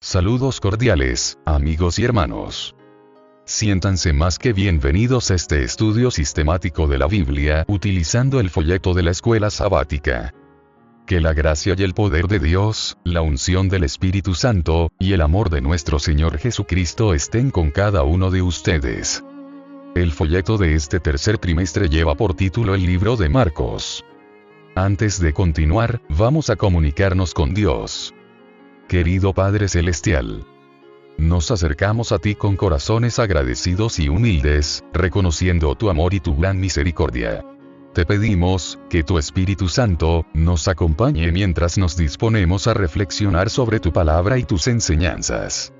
Saludos cordiales, amigos y hermanos. Siéntanse más que bienvenidos a este estudio sistemático de la Biblia, utilizando el folleto de la escuela sabática. Que la gracia y el poder de Dios, la unción del Espíritu Santo, y el amor de nuestro Señor Jesucristo estén con cada uno de ustedes. El folleto de este tercer trimestre lleva por título el libro de Marcos. Antes de continuar, vamos a comunicarnos con Dios. Querido Padre Celestial, nos acercamos a ti con corazones agradecidos y humildes, reconociendo tu amor y tu gran misericordia. Te pedimos, que tu Espíritu Santo, nos acompañe mientras nos disponemos a reflexionar sobre tu palabra y tus enseñanzas.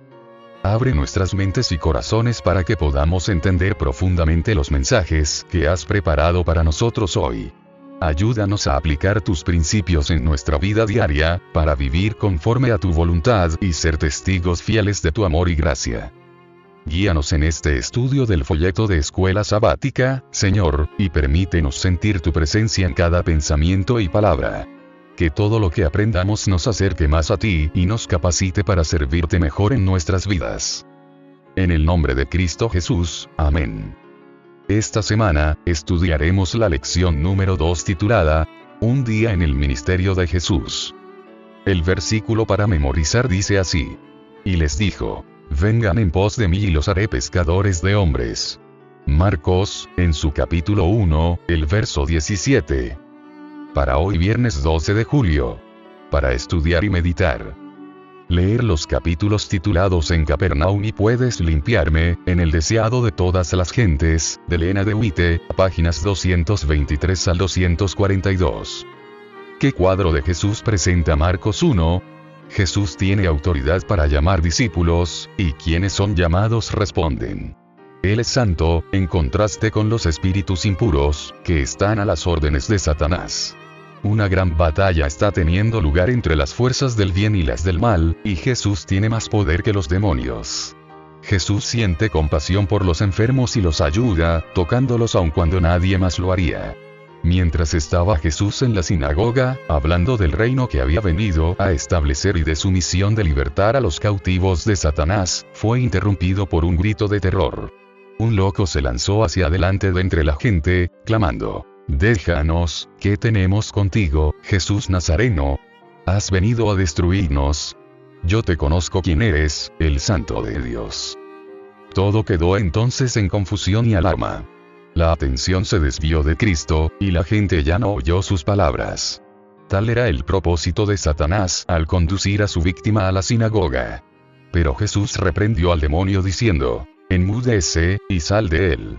Abre nuestras mentes y corazones para que podamos entender profundamente los mensajes que has preparado para nosotros hoy. Ayúdanos a aplicar tus principios en nuestra vida diaria, para vivir conforme a tu voluntad y ser testigos fieles de tu amor y gracia. Guíanos en este estudio del folleto de escuela sabática, Señor, y permítenos sentir tu presencia en cada pensamiento y palabra. Que todo lo que aprendamos nos acerque más a ti y nos capacite para servirte mejor en nuestras vidas. En el nombre de Cristo Jesús, amén. Esta semana, estudiaremos la lección número 2 titulada, Un día en el ministerio de Jesús. El versículo para memorizar dice así. Y les dijo, vengan en pos de mí y los haré pescadores de hombres. Marcos, en su capítulo 1, el verso 17. Para hoy viernes 12 de julio. Para estudiar y meditar. Leer los capítulos titulados En Capernaum y Puedes limpiarme, en el deseado de todas las gentes, de Elena de White, páginas 223 al 242. ¿Qué cuadro de Jesús presenta Marcos 1? Jesús tiene autoridad para llamar discípulos, y quienes son llamados responden. Él es santo, en contraste con los espíritus impuros, que están a las órdenes de Satanás. Una gran batalla está teniendo lugar entre las fuerzas del bien y las del mal, y Jesús tiene más poder que los demonios. Jesús siente compasión por los enfermos y los ayuda, tocándolos aun cuando nadie más lo haría. Mientras estaba Jesús en la sinagoga, hablando del reino que había venido a establecer y de su misión de libertar a los cautivos de Satanás, fue interrumpido por un grito de terror. Un loco se lanzó hacia adelante de entre la gente, clamando, déjanos, ¿qué tenemos contigo, Jesús Nazareno? ¿Has venido a destruirnos? Yo te conozco quién eres, el Santo de Dios. Todo quedó entonces en confusión y alarma. La atención se desvió de Cristo, y la gente ya no oyó sus palabras. Tal era el propósito de Satanás al conducir a su víctima a la sinagoga. Pero Jesús reprendió al demonio diciendo, enmudece, y sal de él.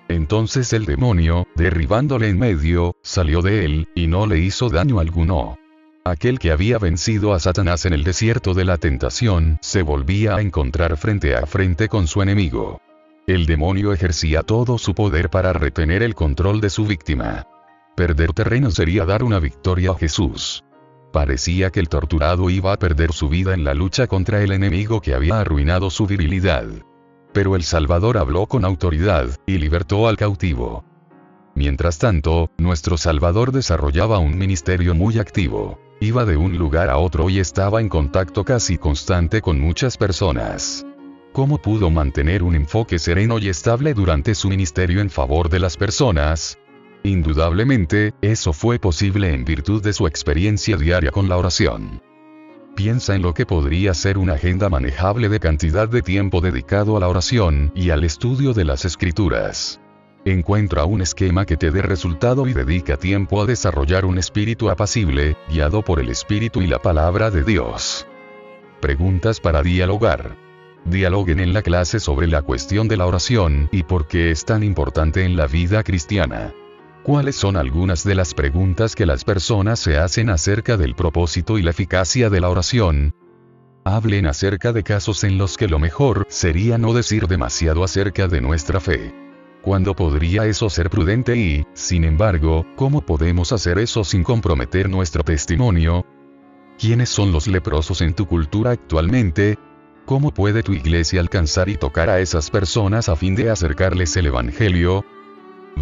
Entonces el demonio, derribándole en medio, salió de él, y no le hizo daño alguno. Aquel que había vencido a Satanás en el desierto de la tentación, se volvía a encontrar frente a frente con su enemigo. El demonio ejercía todo su poder para retener el control de su víctima. Perder terreno sería dar una victoria a Jesús. Parecía que el torturado iba a perder su vida en la lucha contra el enemigo que había arruinado su virilidad. Pero el Salvador habló con autoridad, y libertó al cautivo. Mientras tanto, nuestro Salvador desarrollaba un ministerio muy activo. Iba de un lugar a otro y estaba en contacto casi constante con muchas personas. ¿Cómo pudo mantener un enfoque sereno y estable durante su ministerio en favor de las personas? Indudablemente, eso fue posible en virtud de su experiencia diaria con la oración. Piensa en lo que podría ser una agenda manejable de cantidad de tiempo dedicado a la oración y al estudio de las Escrituras. Encuentra un esquema que te dé resultado y dedica tiempo a desarrollar un espíritu apacible, guiado por el Espíritu y la Palabra de Dios. Preguntas para dialogar. Dialoguen en la clase sobre la cuestión de la oración y por qué es tan importante en la vida cristiana. ¿Cuáles son algunas de las preguntas que las personas se hacen acerca del propósito y la eficacia de la oración? Hablen acerca de casos en los que lo mejor sería no decir demasiado acerca de nuestra fe. ¿Cuándo podría eso ser prudente y, sin embargo, cómo podemos hacer eso sin comprometer nuestro testimonio? ¿Quiénes son los leprosos en tu cultura actualmente? ¿Cómo puede tu iglesia alcanzar y tocar a esas personas a fin de acercarles el Evangelio?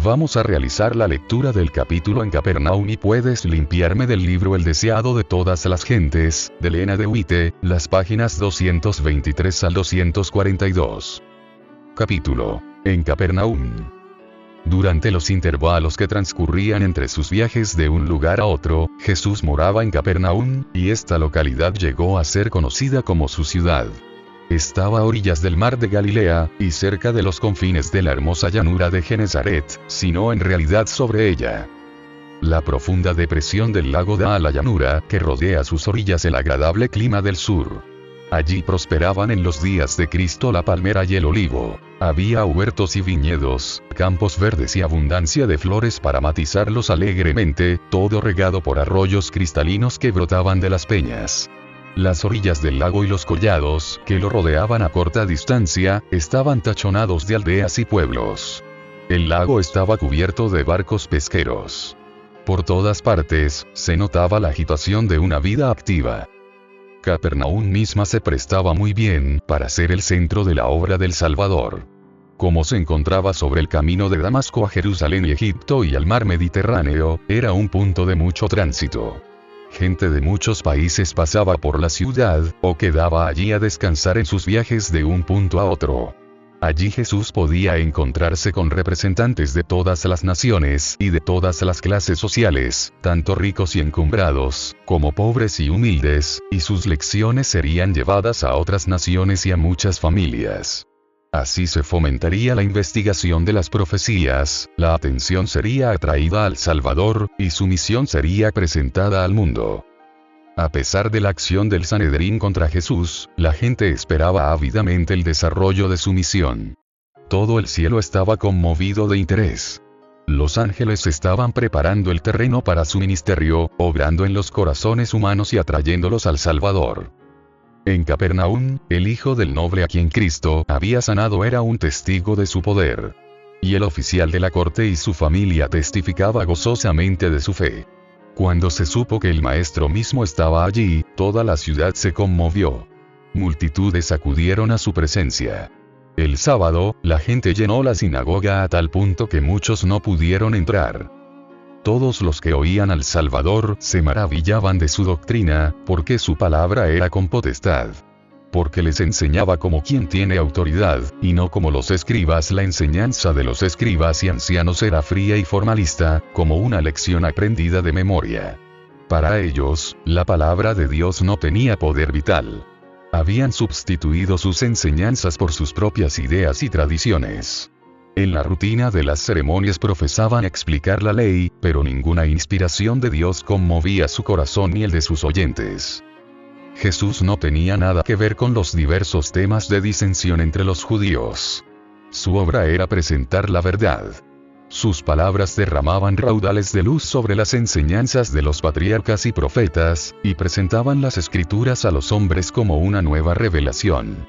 Vamos a realizar la lectura del capítulo en Capernaum y puedes limpiarme del libro El deseado de todas las gentes, de Elena de White, las páginas 223 al 242. Capítulo. En Capernaum. Durante los intervalos que transcurrían entre sus viajes de un lugar a otro, Jesús moraba en Capernaum, y esta localidad llegó a ser conocida como su ciudad. Estaba a orillas del mar de Galilea, y cerca de los confines de la hermosa llanura de Genesaret, sino en realidad sobre ella. La profunda depresión del lago da a la llanura que rodea a sus orillas el agradable clima del sur. Allí prosperaban en los días de Cristo la palmera y el olivo. Había huertos y viñedos, campos verdes y abundancia de flores para matizarlos alegremente, todo regado por arroyos cristalinos que brotaban de las peñas. Las orillas del lago y los collados, que lo rodeaban a corta distancia, estaban tachonados de aldeas y pueblos. El lago estaba cubierto de barcos pesqueros. Por todas partes, se notaba la agitación de una vida activa. Capernaum misma se prestaba muy bien para ser el centro de la obra del Salvador. Como se encontraba sobre el camino de Damasco a Jerusalén y Egipto y al mar Mediterráneo, era un punto de mucho tránsito. Gente de muchos países pasaba por la ciudad, o quedaba allí a descansar en sus viajes de un punto a otro. Allí Jesús podía encontrarse con representantes de todas las naciones y de todas las clases sociales, tanto ricos y encumbrados, como pobres y humildes, y sus lecciones serían llevadas a otras naciones y a muchas familias. Así se fomentaría la investigación de las profecías, la atención sería atraída al Salvador, y su misión sería presentada al mundo. A pesar de la acción del Sanedrín contra Jesús, la gente esperaba ávidamente el desarrollo de su misión. Todo el cielo estaba conmovido de interés. Los ángeles estaban preparando el terreno para su ministerio, obrando en los corazones humanos y atrayéndolos al Salvador. En Capernaum, el hijo del noble a quien Cristo había sanado era un testigo de su poder. Y el oficial de la corte y su familia testificaba gozosamente de su fe. Cuando se supo que el maestro mismo estaba allí, toda la ciudad se conmovió. Multitudes acudieron a su presencia. El sábado, la gente llenó la sinagoga a tal punto que muchos no pudieron entrar. Todos los que oían al Salvador se maravillaban de su doctrina, porque su palabra era con potestad. Porque les enseñaba como quien tiene autoridad, y no como los escribas. La enseñanza de los escribas y ancianos era fría y formalista, como una lección aprendida de memoria. Para ellos, la palabra de Dios no tenía poder vital. Habían sustituido sus enseñanzas por sus propias ideas y tradiciones. En la rutina de las ceremonias profesaban explicar la ley, pero ninguna inspiración de Dios conmovía su corazón ni el de sus oyentes. Jesús no tenía nada que ver con los diversos temas de disensión entre los judíos. Su obra era presentar la verdad. Sus palabras derramaban raudales de luz sobre las enseñanzas de los patriarcas y profetas, y presentaban las escrituras a los hombres como una nueva revelación.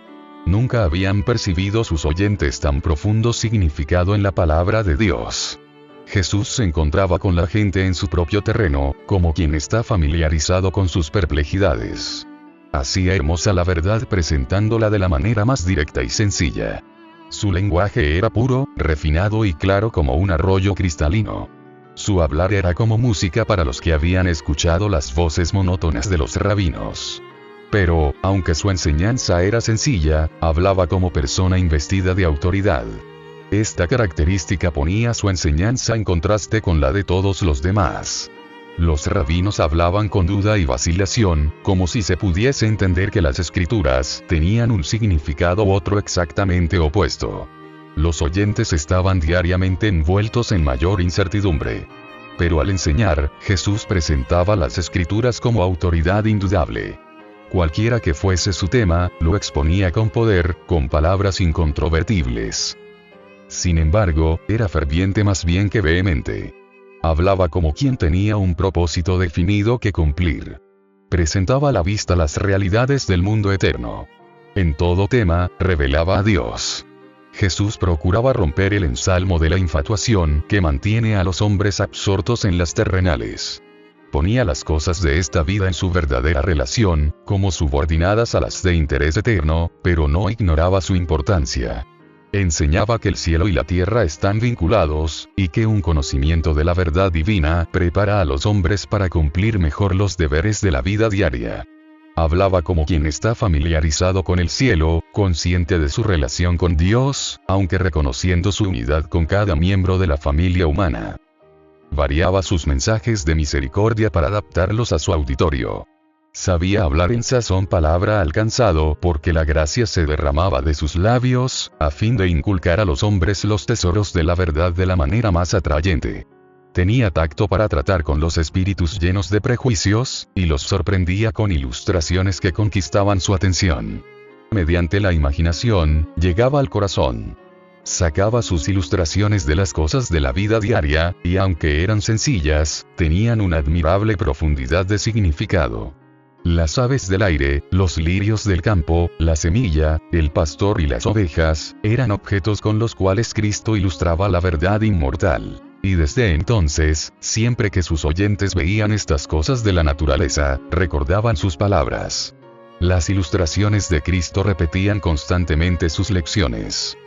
Nunca habían percibido sus oyentes tan profundo significado en la palabra de Dios. Jesús se encontraba con la gente en su propio terreno, como quien está familiarizado con sus perplejidades. Hacía hermosa la verdad presentándola de la manera más directa y sencilla. Su lenguaje era puro, refinado y claro como un arroyo cristalino. Su hablar era como música para los que habían escuchado las voces monótonas de los rabinos. Pero, aunque su enseñanza era sencilla, hablaba como persona investida de autoridad. Esta característica ponía su enseñanza en contraste con la de todos los demás. Los rabinos hablaban con duda y vacilación, como si se pudiese entender que las escrituras tenían un significado u otro exactamente opuesto. Los oyentes estaban diariamente envueltos en mayor incertidumbre. Pero al enseñar, Jesús presentaba las escrituras como autoridad indudable. Cualquiera que fuese su tema, lo exponía con poder, con palabras incontrovertibles. Sin embargo, era ferviente más bien que vehemente. Hablaba como quien tenía un propósito definido que cumplir. Presentaba a la vista las realidades del mundo eterno. En todo tema, revelaba a Dios. Jesús procuraba romper el ensalmo de la infatuación que mantiene a los hombres absortos en las terrenales. Ponía las cosas de esta vida en su verdadera relación, como subordinadas a las de interés eterno, pero no ignoraba su importancia. Enseñaba que el cielo y la tierra están vinculados, y que un conocimiento de la verdad divina prepara a los hombres para cumplir mejor los deberes de la vida diaria. Hablaba como quien está familiarizado con el cielo, consciente de su relación con Dios, aunque reconociendo su unidad con cada miembro de la familia humana. Variaba sus mensajes de misericordia para adaptarlos a su auditorio. Sabía hablar en sazón palabra alcanzado porque la gracia se derramaba de sus labios, a fin de inculcar a los hombres los tesoros de la verdad de la manera más atrayente. Tenía tacto para tratar con los espíritus llenos de prejuicios, y los sorprendía con ilustraciones que conquistaban su atención. Mediante la imaginación, llegaba al corazón. Sacaba sus ilustraciones de las cosas de la vida diaria, y aunque eran sencillas, tenían una admirable profundidad de significado. Las aves del aire, los lirios del campo, la semilla, el pastor y las ovejas, eran objetos con los cuales Cristo ilustraba la verdad inmortal. Y desde entonces, siempre que sus oyentes veían estas cosas de la naturaleza, recordaban sus palabras. Las ilustraciones de Cristo repetían constantemente sus lecciones.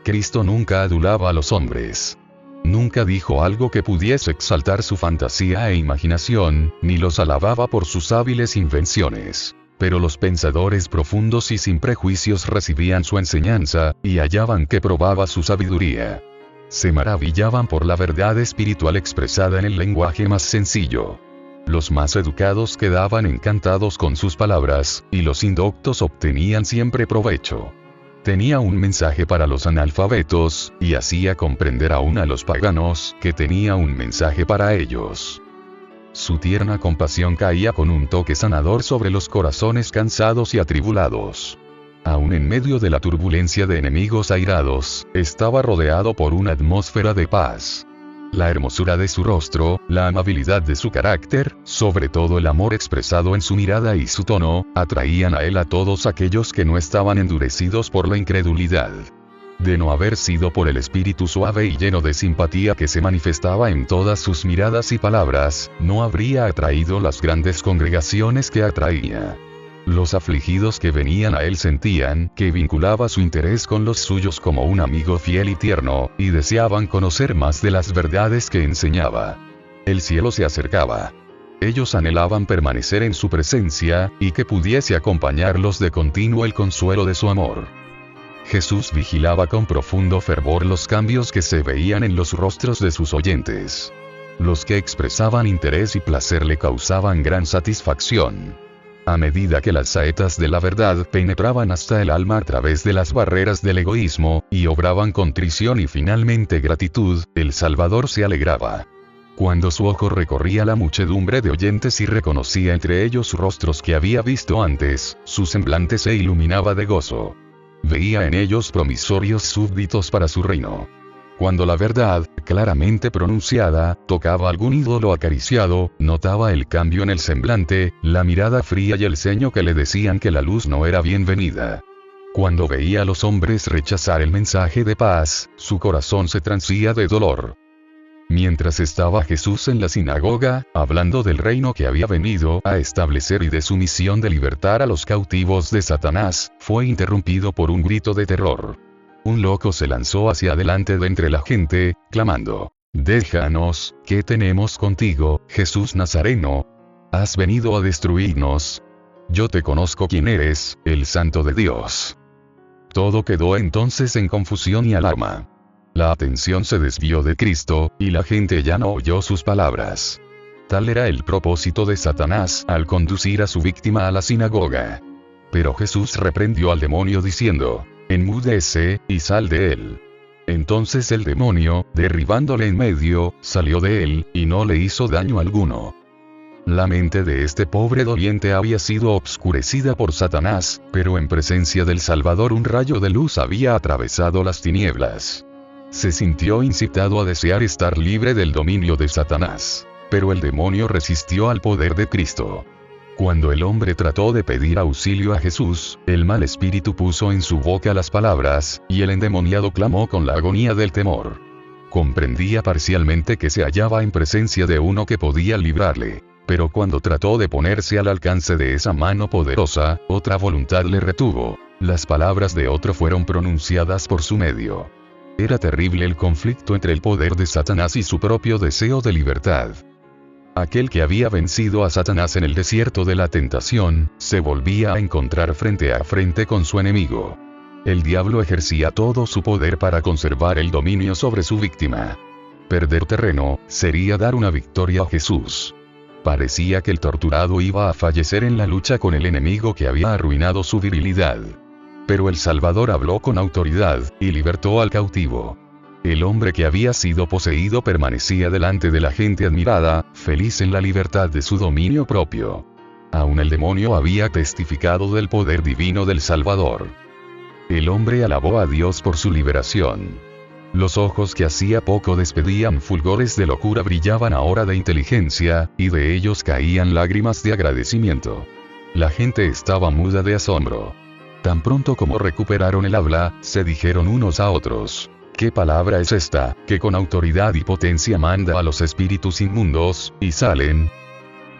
Cristo nunca adulaba a los hombres. Nunca dijo algo que pudiese exaltar su fantasía e imaginación, ni los alababa por sus hábiles invenciones. Pero los pensadores profundos y sin prejuicios recibían su enseñanza, y hallaban que probaba su sabiduría. Se maravillaban por la verdad espiritual expresada en el lenguaje más sencillo. Los más educados quedaban encantados con sus palabras, y los indoctos obtenían siempre provecho. Tenía un mensaje para los analfabetos, y hacía comprender aún a los paganos que tenía un mensaje para ellos. Su tierna compasión caía con un toque sanador sobre los corazones cansados y atribulados. Aún en medio de la turbulencia de enemigos airados, estaba rodeado por una atmósfera de paz. La hermosura de su rostro, la amabilidad de su carácter, sobre todo el amor expresado en su mirada y su tono, atraían a él a todos aquellos que no estaban endurecidos por la incredulidad. De no haber sido por el espíritu suave y lleno de simpatía que se manifestaba en todas sus miradas y palabras, no habría atraído las grandes congregaciones que atraía. Los afligidos que venían a él sentían que vinculaba su interés con los suyos como un amigo fiel y tierno, y deseaban conocer más de las verdades que enseñaba. El cielo se acercaba. Ellos anhelaban permanecer en su presencia, y que pudiese acompañarlos de continuo el consuelo de su amor. Jesús vigilaba con profundo fervor los cambios que se veían en los rostros de sus oyentes. Los que expresaban interés y placer le causaban gran satisfacción. A medida que las saetas de la verdad penetraban hasta el alma a través de las barreras del egoísmo, y obraban contrición y finalmente gratitud, el Salvador se alegraba. Cuando su ojo recorría la muchedumbre de oyentes y reconocía entre ellos rostros que había visto antes, su semblante se iluminaba de gozo. Veía en ellos promisorios súbditos para su reino. Cuando la verdad, claramente pronunciada, tocaba algún ídolo acariciado, notaba el cambio en el semblante, la mirada fría y el ceño que le decían que la luz no era bienvenida. Cuando veía a los hombres rechazar el mensaje de paz, su corazón se transía de dolor. Mientras estaba Jesús en la sinagoga, hablando del reino que había venido a establecer y de su misión de libertar a los cautivos de Satanás, fue interrumpido por un grito de terror. Un loco se lanzó hacia adelante de entre la gente, clamando: «Déjanos, ¿qué tenemos contigo, Jesús Nazareno? ¿Has venido a destruirnos? Yo te conozco quién eres, el Santo de Dios». Todo quedó entonces en confusión y alarma. La atención se desvió de Cristo, y la gente ya no oyó sus palabras. Tal era el propósito de Satanás al conducir a su víctima a la sinagoga. Pero Jesús reprendió al demonio diciendo: «Enmudece, y sal de él». Entonces el demonio, derribándole en medio, salió de él, y no le hizo daño alguno. La mente de este pobre doliente había sido obscurecida por Satanás, pero en presencia del Salvador un rayo de luz había atravesado las tinieblas. Se sintió incitado a desear estar libre del dominio de Satanás. Pero el demonio resistió al poder de Cristo. Cuando el hombre trató de pedir auxilio a Jesús, el mal espíritu puso en su boca las palabras, y el endemoniado clamó con la agonía del temor. Comprendía parcialmente que se hallaba en presencia de uno que podía librarle. Pero cuando trató de ponerse al alcance de esa mano poderosa, otra voluntad le retuvo. Las palabras de otro fueron pronunciadas por su medio. Era terrible el conflicto entre el poder de Satanás y su propio deseo de libertad. Aquel que había vencido a Satanás en el desierto de la tentación, se volvía a encontrar frente a frente con su enemigo. El diablo ejercía todo su poder para conservar el dominio sobre su víctima. Perder terreno, sería dar una victoria a Jesús. Parecía que el torturado iba a fallecer en la lucha con el enemigo que había arruinado su virilidad. Pero el Salvador habló con autoridad, y libertó al cautivo. El hombre que había sido poseído permanecía delante de la gente admirada, feliz en la libertad de su dominio propio. Aún el demonio había testificado del poder divino del Salvador. El hombre alabó a Dios por su liberación. Los ojos que hacía poco despedían fulgores de locura brillaban ahora de inteligencia, y de ellos caían lágrimas de agradecimiento. La gente estaba muda de asombro. Tan pronto como recuperaron el habla, se dijeron unos a otros: ¿qué palabra es esta, que con autoridad y potencia manda a los espíritus inmundos, y salen?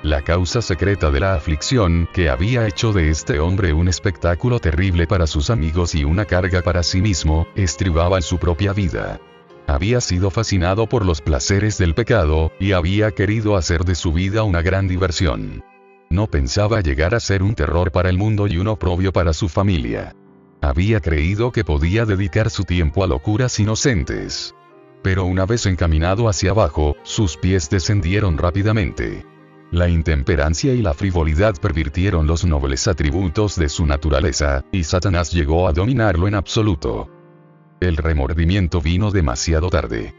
La causa secreta de la aflicción, que había hecho de este hombre un espectáculo terrible para sus amigos y una carga para sí mismo, estribaba en su propia vida. Había sido fascinado por los placeres del pecado, y había querido hacer de su vida una gran diversión. No pensaba llegar a ser un terror para el mundo y un oprobio para su familia. Había creído que podía dedicar su tiempo a locuras inocentes. Pero una vez encaminado hacia abajo, sus pies descendieron rápidamente. La intemperancia y la frivolidad pervirtieron los nobles atributos de su naturaleza, y Satanás llegó a dominarlo en absoluto. El remordimiento vino demasiado tarde.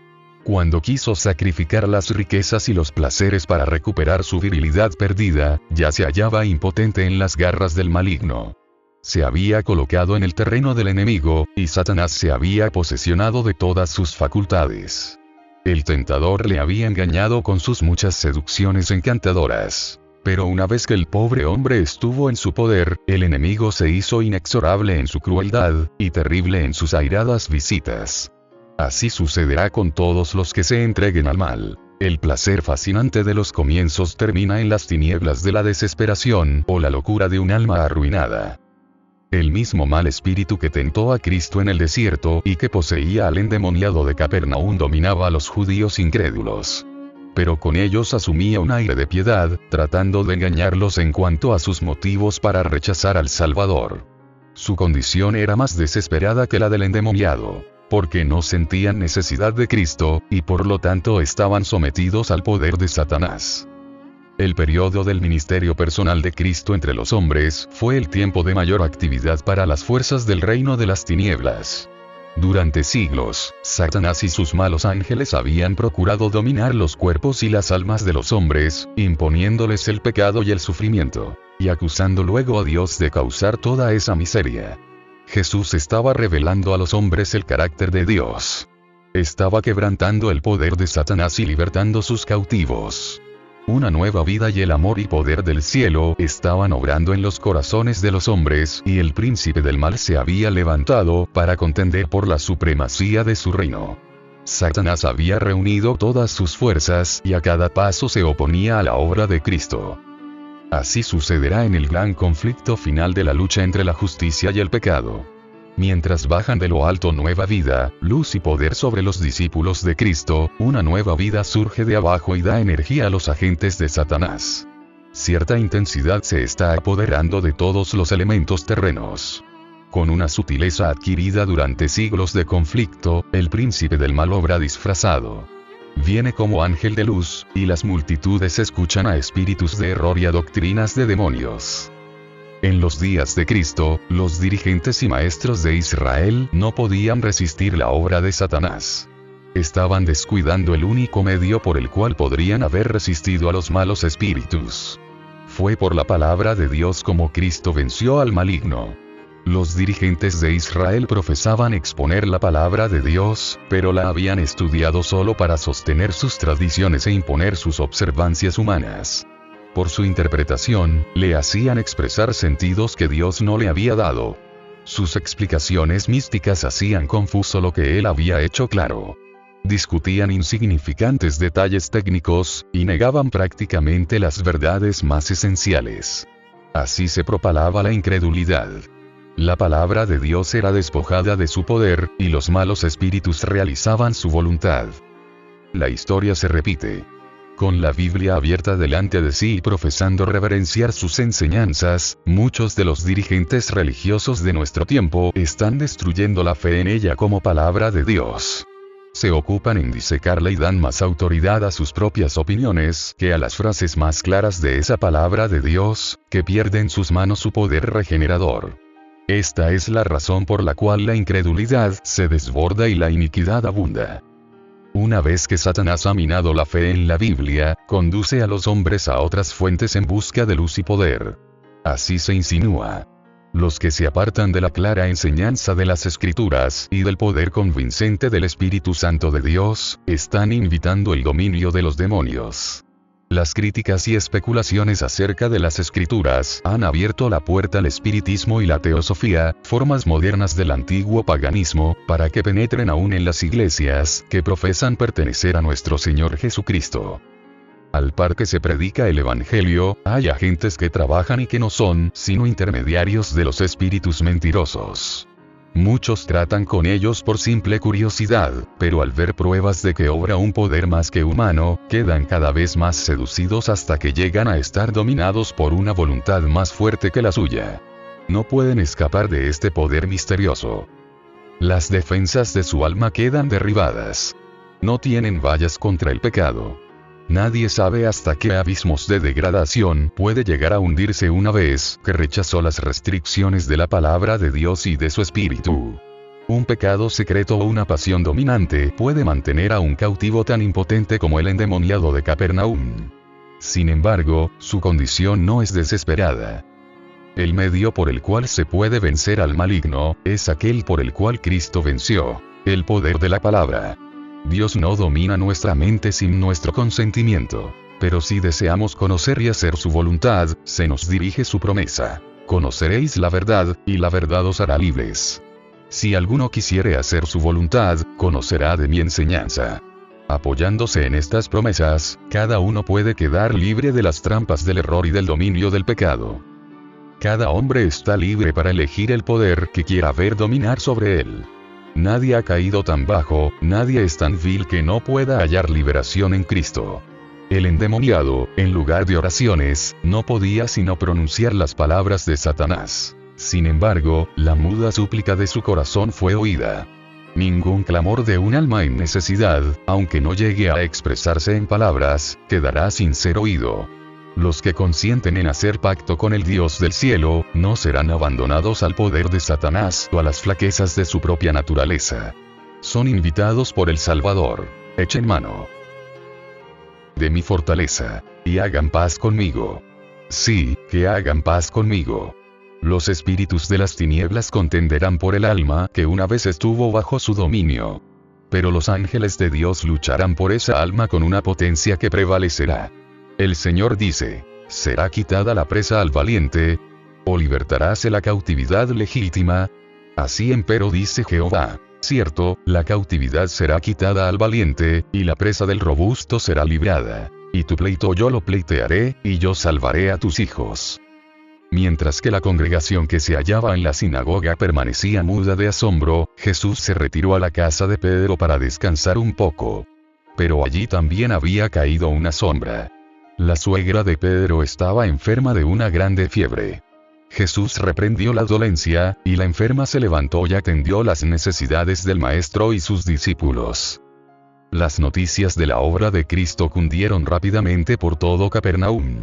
Cuando quiso sacrificar las riquezas y los placeres para recuperar su virilidad perdida, ya se hallaba impotente en las garras del maligno. Se había colocado en el terreno del enemigo, y Satanás se había posesionado de todas sus facultades. El tentador le había engañado con sus muchas seducciones encantadoras. Pero una vez que el pobre hombre estuvo en su poder, el enemigo se hizo inexorable en su crueldad, y terrible en sus airadas visitas. Así sucederá con todos los que se entreguen al mal. El placer fascinante de los comienzos termina en las tinieblas de la desesperación, o la locura de un alma arruinada. El mismo mal espíritu que tentó a Cristo en el desierto y que poseía al endemoniado de Capernaum dominaba a los judíos incrédulos. Pero con ellos asumía un aire de piedad, tratando de engañarlos en cuanto a sus motivos para rechazar al Salvador. Su condición era más desesperada que la del endemoniado, porque no sentían necesidad de Cristo, y por lo tanto estaban sometidos al poder de Satanás. El periodo del ministerio personal de Cristo entre los hombres fue el tiempo de mayor actividad para las fuerzas del reino de las tinieblas. Durante siglos, Satanás y sus malos ángeles habían procurado dominar los cuerpos y las almas de los hombres, imponiéndoles el pecado y el sufrimiento, y acusando luego a Dios de causar toda esa miseria. Jesús estaba revelando a los hombres el carácter de Dios. Estaba quebrantando el poder de Satanás y libertando sus cautivos. Una nueva vida y el amor y poder del cielo estaban obrando en los corazones de los hombres, y el príncipe del mal se había levantado para contender por la supremacía de su reino. Satanás había reunido todas sus fuerzas y a cada paso se oponía a la obra de Cristo. Así sucederá en el gran conflicto final de la lucha entre la justicia y el pecado. Mientras bajan de lo alto nueva vida, luz y poder sobre los discípulos de Cristo, una nueva vida surge de abajo y da energía a los agentes de Satanás. Cierta intensidad se está apoderando de todos los elementos terrenos. Con una sutileza adquirida durante siglos de conflicto, el príncipe del mal obra disfrazado. Viene como ángel de luz, y las multitudes escuchan a espíritus de error y a doctrinas de demonios. En los días de Cristo, los dirigentes y maestros de Israel no podían resistir la obra de Satanás. Estaban descuidando el único medio por el cual podrían haber resistido a los malos espíritus. Fue por la palabra de Dios como Cristo venció al maligno. Los dirigentes de Israel profesaban exponer la palabra de Dios, pero la habían estudiado solo para sostener sus tradiciones e imponer sus observancias humanas. Por su interpretación, le hacían expresar sentidos que Dios no le había dado. Sus explicaciones místicas hacían confuso lo que él había hecho claro. Discutían insignificantes detalles técnicos, y negaban prácticamente las verdades más esenciales. Así se propalaba la incredulidad. La palabra de Dios era despojada de su poder, y los malos espíritus realizaban su voluntad. La historia se repite. Con la Biblia abierta delante de sí y profesando reverenciar sus enseñanzas, muchos de los dirigentes religiosos de nuestro tiempo están destruyendo la fe en ella como palabra de Dios. Se ocupan en disecarla y dan más autoridad a sus propias opiniones que a las frases más claras de esa palabra de Dios, que pierde en sus manos su poder regenerador. Esta es la razón por la cual la incredulidad se desborda y la iniquidad abunda. Una vez que Satanás ha minado la fe en la Biblia, conduce a los hombres a otras fuentes en busca de luz y poder. Así se insinúa. Los que se apartan de la clara enseñanza de las Escrituras y del poder convincente del Espíritu Santo de Dios, están invitando el dominio de los demonios. Las críticas y especulaciones acerca de las Escrituras han abierto la puerta al espiritismo y la teosofía, formas modernas del antiguo paganismo, para que penetren aún en las iglesias que profesan pertenecer a nuestro Señor Jesucristo. Al par que se predica el Evangelio, hay agentes que trabajan y que no son sino intermediarios de los espíritus mentirosos. Muchos tratan con ellos por simple curiosidad, pero al ver pruebas de que obra un poder más que humano, quedan cada vez más seducidos hasta que llegan a estar dominados por una voluntad más fuerte que la suya. No pueden escapar de este poder misterioso. Las defensas de su alma quedan derribadas. No tienen vallas contra el pecado. Nadie sabe hasta qué abismos de degradación puede llegar a hundirse una vez que rechazó las restricciones de la palabra de Dios y de su espíritu. Un pecado secreto o una pasión dominante puede mantener a un cautivo tan impotente como el endemoniado de Capernaum. Sin embargo, su condición no es desesperada. El medio por el cual se puede vencer al maligno es aquel por el cual Cristo venció: el poder de la palabra. Dios no domina nuestra mente sin nuestro consentimiento. Pero si deseamos conocer y hacer su voluntad, se nos dirige su promesa: conoceréis la verdad, y la verdad os hará libres. Si alguno quisiere hacer su voluntad, conocerá de mi enseñanza. Apoyándose en estas promesas, cada uno puede quedar libre de las trampas del error y del dominio del pecado. Cada hombre está libre para elegir el poder que quiera ver dominar sobre él. Nadie ha caído tan bajo, nadie es tan vil que no pueda hallar liberación en Cristo. El endemoniado, en lugar de oraciones, no podía sino pronunciar las palabras de Satanás. Sin embargo, la muda súplica de su corazón fue oída. Ningún clamor de un alma en necesidad, aunque no llegue a expresarse en palabras, quedará sin ser oído. Los que consienten en hacer pacto con el Dios del cielo, no serán abandonados al poder de Satanás o a las flaquezas de su propia naturaleza. Son invitados por el Salvador: echen mano de mi fortaleza, y hagan paz conmigo. Sí, que hagan paz conmigo. Los espíritus de las tinieblas contenderán por el alma que una vez estuvo bajo su dominio. Pero los ángeles de Dios lucharán por esa alma con una potencia que prevalecerá. El Señor dice: ¿será quitada la presa al valiente? ¿O libertaráse la cautividad legítima? Así empero dice Jehová: cierto, la cautividad será quitada al valiente, y la presa del robusto será librada. Y tu pleito yo lo pleitearé, y yo salvaré a tus hijos. Mientras que la congregación que se hallaba en la sinagoga permanecía muda de asombro, Jesús se retiró a la casa de Pedro para descansar un poco. Pero allí también había caído una sombra. La suegra de Pedro estaba enferma de una grande fiebre. Jesús reprendió la dolencia, y la enferma se levantó y atendió las necesidades del Maestro y sus discípulos. Las noticias de la obra de Cristo cundieron rápidamente por todo Capernaum.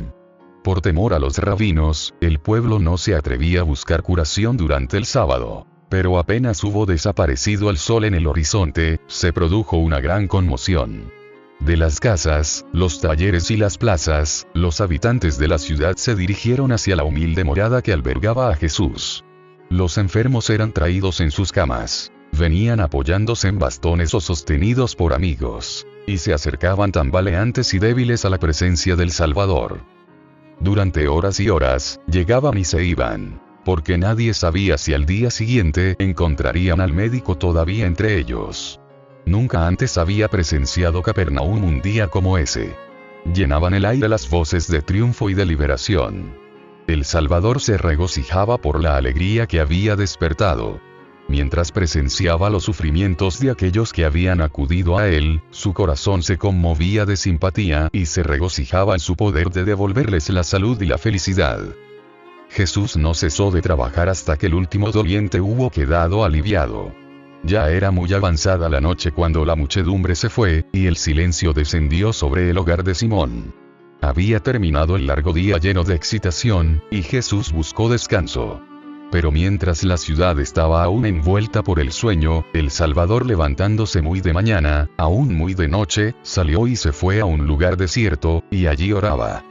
Por temor a los rabinos, el pueblo no se atrevía a buscar curación durante el sábado. Pero apenas hubo desaparecido el sol en el horizonte, se produjo una gran conmoción. De las casas, los talleres y las plazas, los habitantes de la ciudad se dirigieron hacia la humilde morada que albergaba a Jesús. Los enfermos eran traídos en sus camas. Venían apoyándose en bastones o sostenidos por amigos. Y se acercaban tambaleantes y débiles a la presencia del Salvador. Durante horas y horas, llegaban y se iban. Porque nadie sabía si al día siguiente encontrarían al médico todavía entre ellos. Nunca antes había presenciado Capernaum un día como ese. Llenaban el aire las voces de triunfo y de liberación. El Salvador se regocijaba por la alegría que había despertado. Mientras presenciaba los sufrimientos de aquellos que habían acudido a él, su corazón se conmovía de simpatía y se regocijaba en su poder de devolverles la salud y la felicidad. Jesús no cesó de trabajar hasta que el último doliente hubo quedado aliviado. Ya era muy avanzada la noche cuando la muchedumbre se fue, y el silencio descendió sobre el hogar de Simón. Había terminado el largo día lleno de excitación, y Jesús buscó descanso. Pero mientras la ciudad estaba aún envuelta por el sueño, el Salvador, levantándose muy de mañana, aún muy de noche, salió y se fue a un lugar desierto, y allí oraba.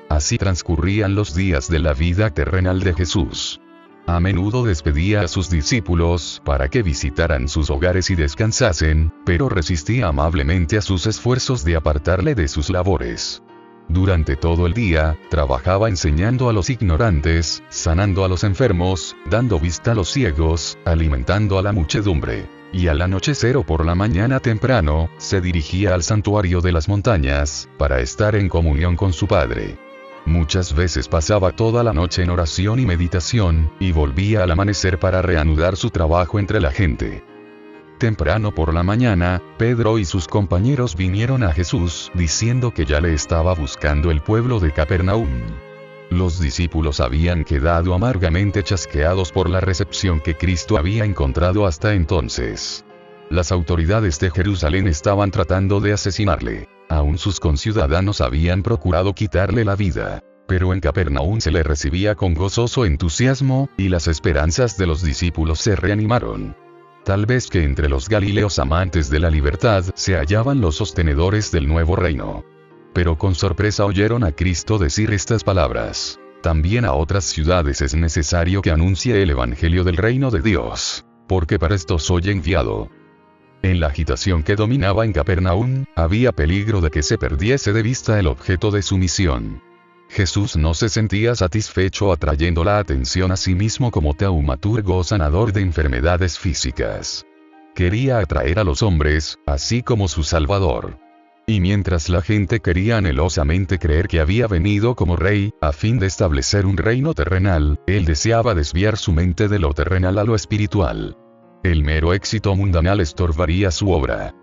Así transcurrían los días de la vida terrenal de Jesús. A menudo despedía a sus discípulos para que visitaran sus hogares y descansasen, pero resistía amablemente a sus esfuerzos de apartarle de sus labores. Durante todo el día, trabajaba enseñando a los ignorantes, sanando a los enfermos, dando vista a los ciegos, alimentando a la muchedumbre. Y al anochecer o por la mañana temprano, se dirigía al santuario de las montañas, para estar en comunión con su Padre. Muchas veces pasaba toda la noche en oración y meditación, y volvía al amanecer para reanudar su trabajo entre la gente. Temprano por la mañana, Pedro y sus compañeros vinieron a Jesús, diciendo que ya le estaba buscando el pueblo de Capernaum. Los discípulos habían quedado amargamente chasqueados por la recepción que Cristo había encontrado hasta entonces. Las autoridades de Jerusalén estaban tratando de asesinarle. Aún sus conciudadanos habían procurado quitarle la vida. Pero en Capernaum se le recibía con gozoso entusiasmo, y las esperanzas de los discípulos se reanimaron. Tal vez que entre los galileos amantes de la libertad se hallaban los sostenedores del nuevo reino. Pero con sorpresa oyeron a Cristo decir estas palabras: también a otras ciudades es necesario que anuncie el evangelio del reino de Dios, porque para esto soy enviado. En la agitación que dominaba en Capernaum, había peligro de que se perdiese de vista el objeto de su misión. Jesús no se sentía satisfecho atrayendo la atención a sí mismo como taumaturgo o sanador de enfermedades físicas. Quería atraer a los hombres, así como su Salvador. Y mientras la gente quería anhelosamente creer que había venido como rey, a fin de establecer un reino terrenal, él deseaba desviar su mente de lo terrenal a lo espiritual. El mero éxito mundanal estorbaría su obra.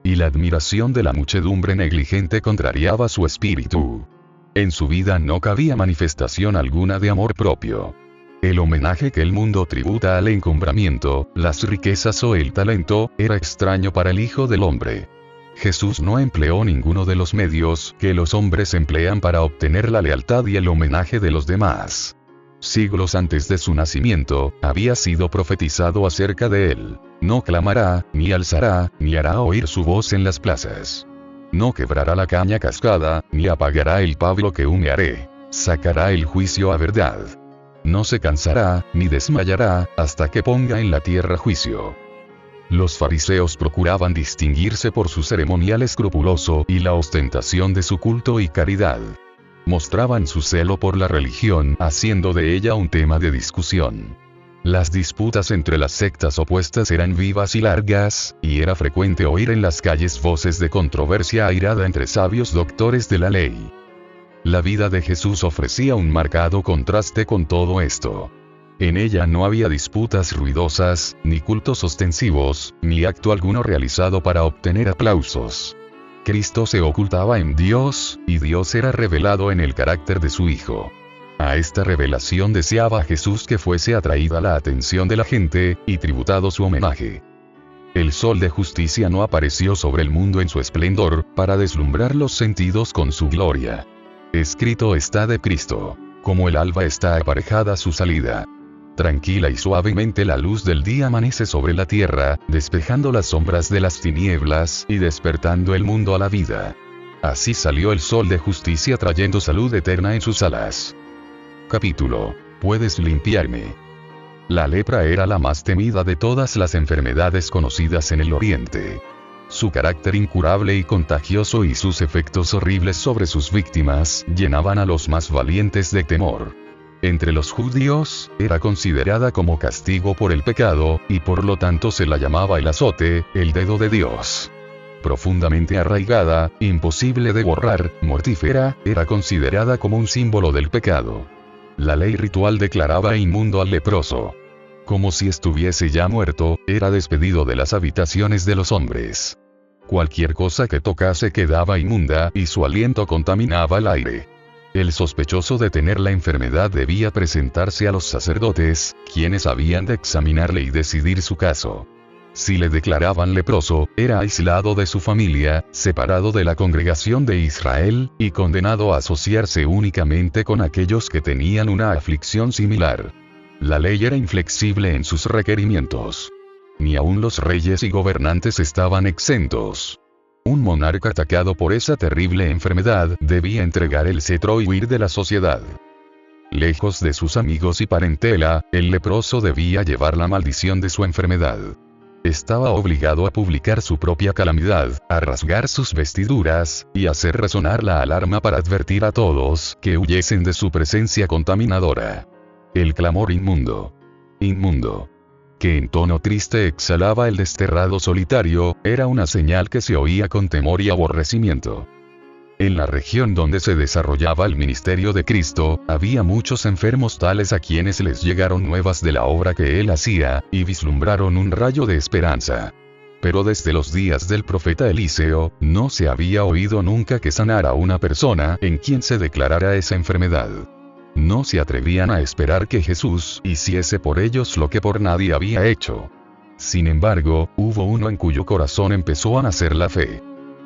Y la admiración de la muchedumbre negligente contrariaba su espíritu. En su vida no cabía manifestación alguna de amor propio. El homenaje que el mundo tributa al encumbramiento, las riquezas o el talento, era extraño para el Hijo del Hombre. Jesús no empleó ninguno de los medios que los hombres emplean para obtener la lealtad y el homenaje de los demás. Siglos antes de su nacimiento, había sido profetizado acerca de él: no clamará, ni alzará, ni hará oír su voz en las plazas. No quebrará la caña cascada, ni apagará el pablo que humearé. Sacará el juicio a verdad. No se cansará, ni desmayará, hasta que ponga en la tierra juicio. Los fariseos procuraban distinguirse por su ceremonial escrupuloso y la ostentación de su culto y caridad. Mostraban su celo por la religión, haciendo de ella un tema de discusión. Las disputas entre las sectas opuestas eran vivas y largas, y era frecuente oír en las calles voces de controversia airada entre sabios doctores de la ley. La vida de Jesús ofrecía un marcado contraste con todo esto. En ella no había disputas ruidosas, ni cultos ostensivos, ni acto alguno realizado para obtener aplausos. Cristo se ocultaba en Dios, y Dios era revelado en el carácter de su Hijo. A esta revelación deseaba Jesús que fuese atraída la atención de la gente, y tributado su homenaje. El sol de justicia no apareció sobre el mundo en su esplendor, para deslumbrar los sentidos con su gloria. Escrito está de Cristo: como el alba está aparejada su salida. Tranquila y suavemente la luz del día amanece sobre la tierra, despejando las sombras de las tinieblas, y despertando el mundo a la vida. Así salió el sol de justicia trayendo salud eterna en sus alas. Capítulo: ¿Puedes limpiarme? La lepra era la más temida de todas las enfermedades conocidas en el Oriente. Su carácter incurable y contagioso y sus efectos horribles sobre sus víctimas llenaban a los más valientes de temor. Entre los judíos, era considerada como castigo por el pecado, y por lo tanto se la llamaba el azote, el dedo de Dios. Profundamente arraigada, imposible de borrar, mortífera, era considerada como un símbolo del pecado. La ley ritual declaraba inmundo al leproso. Como si estuviese ya muerto, era despedido de las habitaciones de los hombres. Cualquier cosa que tocase quedaba inmunda y su aliento contaminaba el aire. El sospechoso de tener la enfermedad debía presentarse a los sacerdotes, quienes habían de examinarle y decidir su caso. Si le declaraban leproso, era aislado de su familia, separado de la congregación de Israel, y condenado a asociarse únicamente con aquellos que tenían una aflicción similar. La ley era inflexible en sus requerimientos. Ni aun los reyes y gobernantes estaban exentos. Un monarca atacado por esa terrible enfermedad debía entregar el cetro y huir de la sociedad. Lejos de sus amigos y parentela, el leproso debía llevar la maldición de su enfermedad. Estaba obligado a publicar su propia calamidad, a rasgar sus vestiduras, y hacer resonar la alarma para advertir a todos que huyesen de su presencia contaminadora. El clamor inmundo. Inmundo. Que en tono triste exhalaba el desterrado solitario, era una señal que se oía con temor y aborrecimiento. En la región donde se desarrollaba el ministerio de Cristo, había muchos enfermos tales a quienes les llegaron nuevas de la obra que él hacía, y vislumbraron un rayo de esperanza. Pero desde los días del profeta Eliseo, no se había oído nunca que sanara a una persona en quien se declarara esa enfermedad. No se atrevían a esperar que Jesús hiciese por ellos lo que por nadie había hecho. Sin embargo, hubo uno en cuyo corazón empezó a nacer la fe.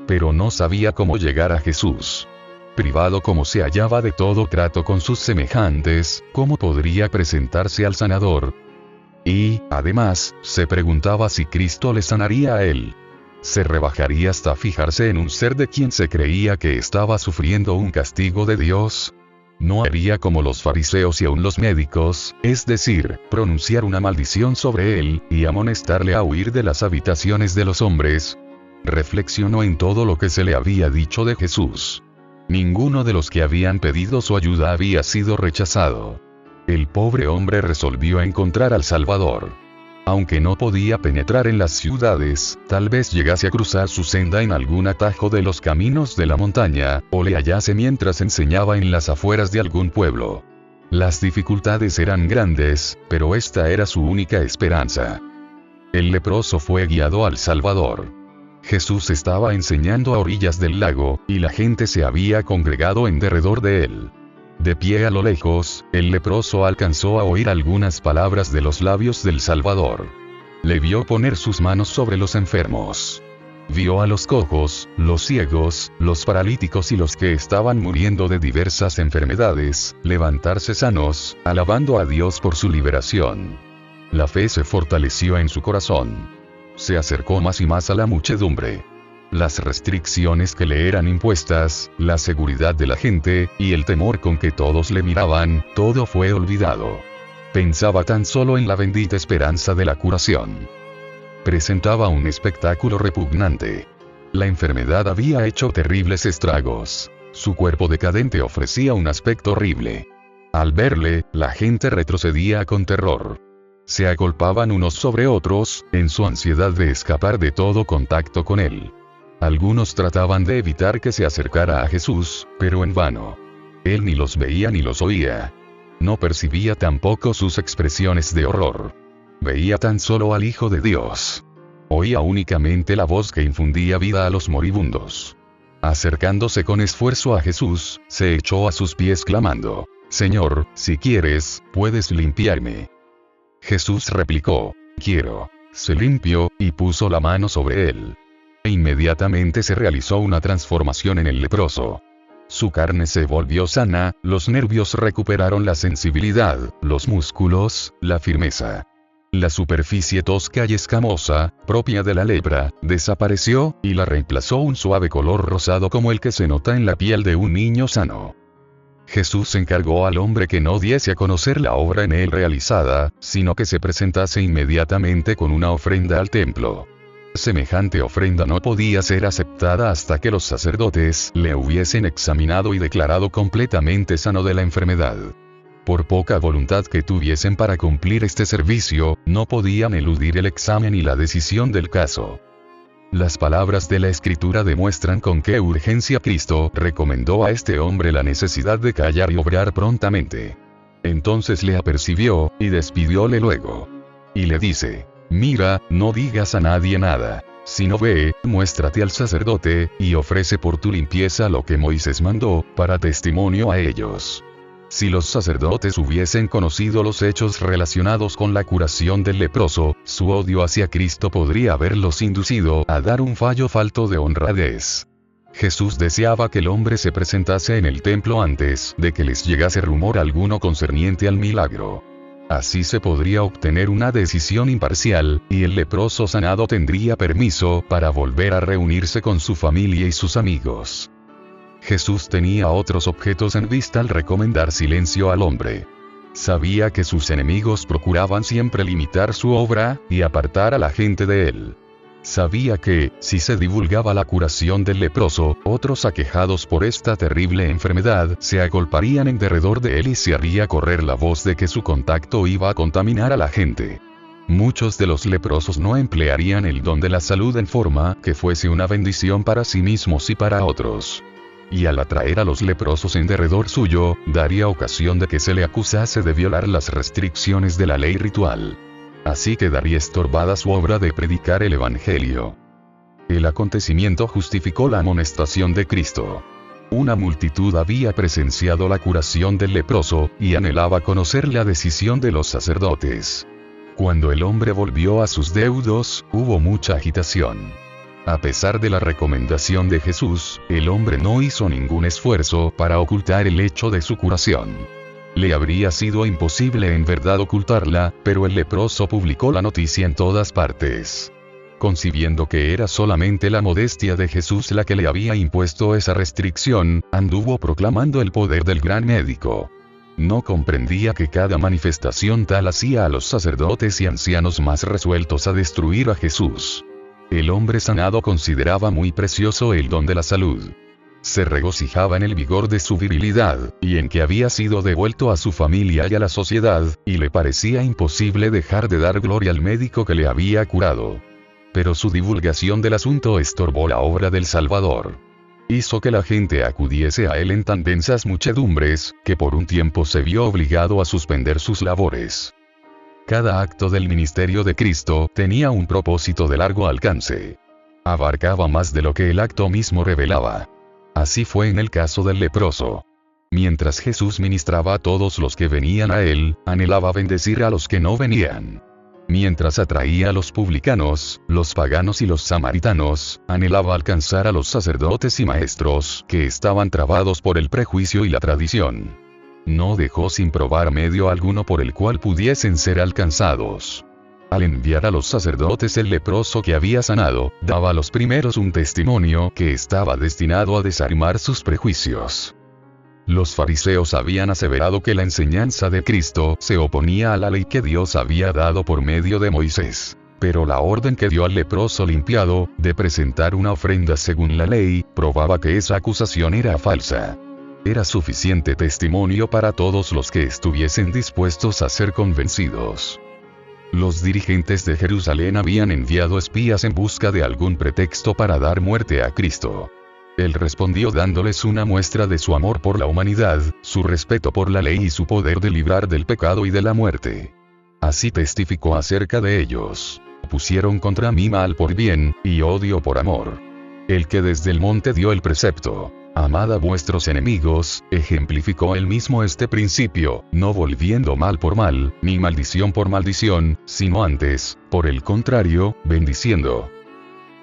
Pero no sabía cómo llegar a Jesús. Privado como se hallaba de todo trato con sus semejantes, ¿cómo podría presentarse al sanador? Y, además, se preguntaba si Cristo le sanaría a él. ¿Se rebajaría hasta fijarse en un ser de quien se creía que estaba sufriendo un castigo de Dios? ¿No haría como los fariseos y aun los médicos, es decir, pronunciar una maldición sobre él, y amonestarle a huir de las habitaciones de los hombres? Reflexionó en todo lo que se le había dicho de Jesús. Ninguno de los que habían pedido su ayuda había sido rechazado. El pobre hombre resolvió encontrar al Salvador. Aunque no podía penetrar en las ciudades, tal vez llegase a cruzar su senda en algún atajo de los caminos de la montaña, o le hallase mientras enseñaba en las afueras de algún pueblo. Las dificultades eran grandes, pero esta era su única esperanza. El leproso fue guiado al Salvador. Jesús estaba enseñando a orillas del lago, y la gente se había congregado en derredor de él. De pie a lo lejos, el leproso alcanzó a oír algunas palabras de los labios del Salvador. Le vio poner sus manos sobre los enfermos. Vio a los cojos, los ciegos, los paralíticos y los que estaban muriendo de diversas enfermedades, levantarse sanos, alabando a Dios por su liberación. La fe se fortaleció en su corazón. Se acercó más y más a la muchedumbre. Las restricciones que le eran impuestas, la seguridad de la gente, y el temor con que todos le miraban, todo fue olvidado. Pensaba tan solo en la bendita esperanza de la curación. Presentaba un espectáculo repugnante. La enfermedad había hecho terribles estragos. Su cuerpo decadente ofrecía un aspecto horrible. Al verle, la gente retrocedía con terror. Se agolpaban unos sobre otros, en su ansiedad de escapar de todo contacto con él. Algunos trataban de evitar que se acercara a Jesús, pero en vano. Él ni los veía ni los oía. No percibía tampoco sus expresiones de horror. Veía tan solo al Hijo de Dios. Oía únicamente la voz que infundía vida a los moribundos. Acercándose con esfuerzo a Jesús, se echó a sus pies clamando: «Señor, si quieres, puedes limpiarme». Jesús replicó: «Quiero». Se limpió, y puso la mano sobre él. E inmediatamente se realizó una transformación en el leproso. Su carne se volvió sana, los nervios recuperaron la sensibilidad, los músculos, la firmeza. La superficie tosca y escamosa, propia de la lepra, desapareció, y la reemplazó un suave color rosado como el que se nota en la piel de un niño sano. Jesús encargó al hombre que no diese a conocer la obra en él realizada, sino que se presentase inmediatamente con una ofrenda al templo. Semejante ofrenda no podía ser aceptada hasta que los sacerdotes le hubiesen examinado y declarado completamente sano de la enfermedad. Por poca voluntad que tuviesen para cumplir este servicio, no podían eludir el examen y la decisión del caso. Las palabras de la Escritura demuestran con qué urgencia Cristo recomendó a este hombre la necesidad de callar y obrar prontamente. Entonces le apercibió, y despidióle luego. Y le dice: mira, no digas a nadie nada, sino ve, muéstrate al sacerdote, y ofrece por tu limpieza lo que Moisés mandó, para testimonio a ellos. Si los sacerdotes hubiesen conocido los hechos relacionados con la curación del leproso, su odio hacia Cristo podría haberlos inducido a dar un fallo falto de honradez. Jesús deseaba que el hombre se presentase en el templo antes de que les llegase rumor alguno concerniente al milagro. Así se podría obtener una decisión imparcial, y el leproso sanado tendría permiso para volver a reunirse con su familia y sus amigos. Jesús tenía otros objetos en vista al recomendar silencio al hombre. Sabía que sus enemigos procuraban siempre limitar su obra, y apartar a la gente de él. Sabía que, si se divulgaba la curación del leproso, otros aquejados por esta terrible enfermedad se agolparían en derredor de él y se haría correr la voz de que su contacto iba a contaminar a la gente. Muchos de los leprosos no emplearían el don de la salud en forma que fuese una bendición para sí mismos y para otros. Y al atraer a los leprosos en derredor suyo, daría ocasión de que se le acusase de violar las restricciones de la ley ritual. Así quedaría estorbada su obra de predicar el Evangelio. El acontecimiento justificó la amonestación de Cristo. Una multitud había presenciado la curación del leproso, y anhelaba conocer la decisión de los sacerdotes. Cuando el hombre volvió a sus deudos, hubo mucha agitación. A pesar de la recomendación de Jesús, el hombre no hizo ningún esfuerzo para ocultar el hecho de su curación. Le habría sido imposible en verdad ocultarla, pero el leproso publicó la noticia en todas partes. Concibiendo que era solamente la modestia de Jesús la que le había impuesto esa restricción, anduvo proclamando el poder del gran médico. No comprendía que cada manifestación tal hacía a los sacerdotes y ancianos más resueltos a destruir a Jesús. El hombre sanado consideraba muy precioso el don de la salud. Se regocijaba en el vigor de su virilidad, y en que había sido devuelto a su familia y a la sociedad, y le parecía imposible dejar de dar gloria al médico que le había curado. Pero su divulgación del asunto estorbó la obra del Salvador. Hizo que la gente acudiese a él en tan densas muchedumbres, que por un tiempo se vio obligado a suspender sus labores. Cada acto del ministerio de Cristo tenía un propósito de largo alcance. Abarcaba más de lo que el acto mismo revelaba. Así fue en el caso del leproso. Mientras Jesús ministraba a todos los que venían a él, anhelaba bendecir a los que no venían. Mientras atraía a los publicanos, los paganos y los samaritanos, anhelaba alcanzar a los sacerdotes y maestros, que estaban trabados por el prejuicio y la tradición. No dejó sin probar medio alguno por el cual pudiesen ser alcanzados. Al enviar a los sacerdotes el leproso que había sanado, daba a los primeros un testimonio que estaba destinado a desarmar sus prejuicios. Los fariseos habían aseverado que la enseñanza de Cristo se oponía a la ley que Dios había dado por medio de Moisés. Pero la orden que dio al leproso limpiado, de presentar una ofrenda según la ley, probaba que esa acusación era falsa. Era suficiente testimonio para todos los que estuviesen dispuestos a ser convencidos. Los dirigentes de Jerusalén habían enviado espías en busca de algún pretexto para dar muerte a Cristo. Él respondió dándoles una muestra de su amor por la humanidad, su respeto por la ley y su poder de librar del pecado y de la muerte. Así testificó acerca de ellos: pusieron contra mí mal por bien, y odio por amor. El que desde el monte dio el precepto: amad a vuestros enemigos, ejemplificó él mismo este principio, no volviendo mal por mal, ni maldición por maldición, sino antes, por el contrario, bendiciendo.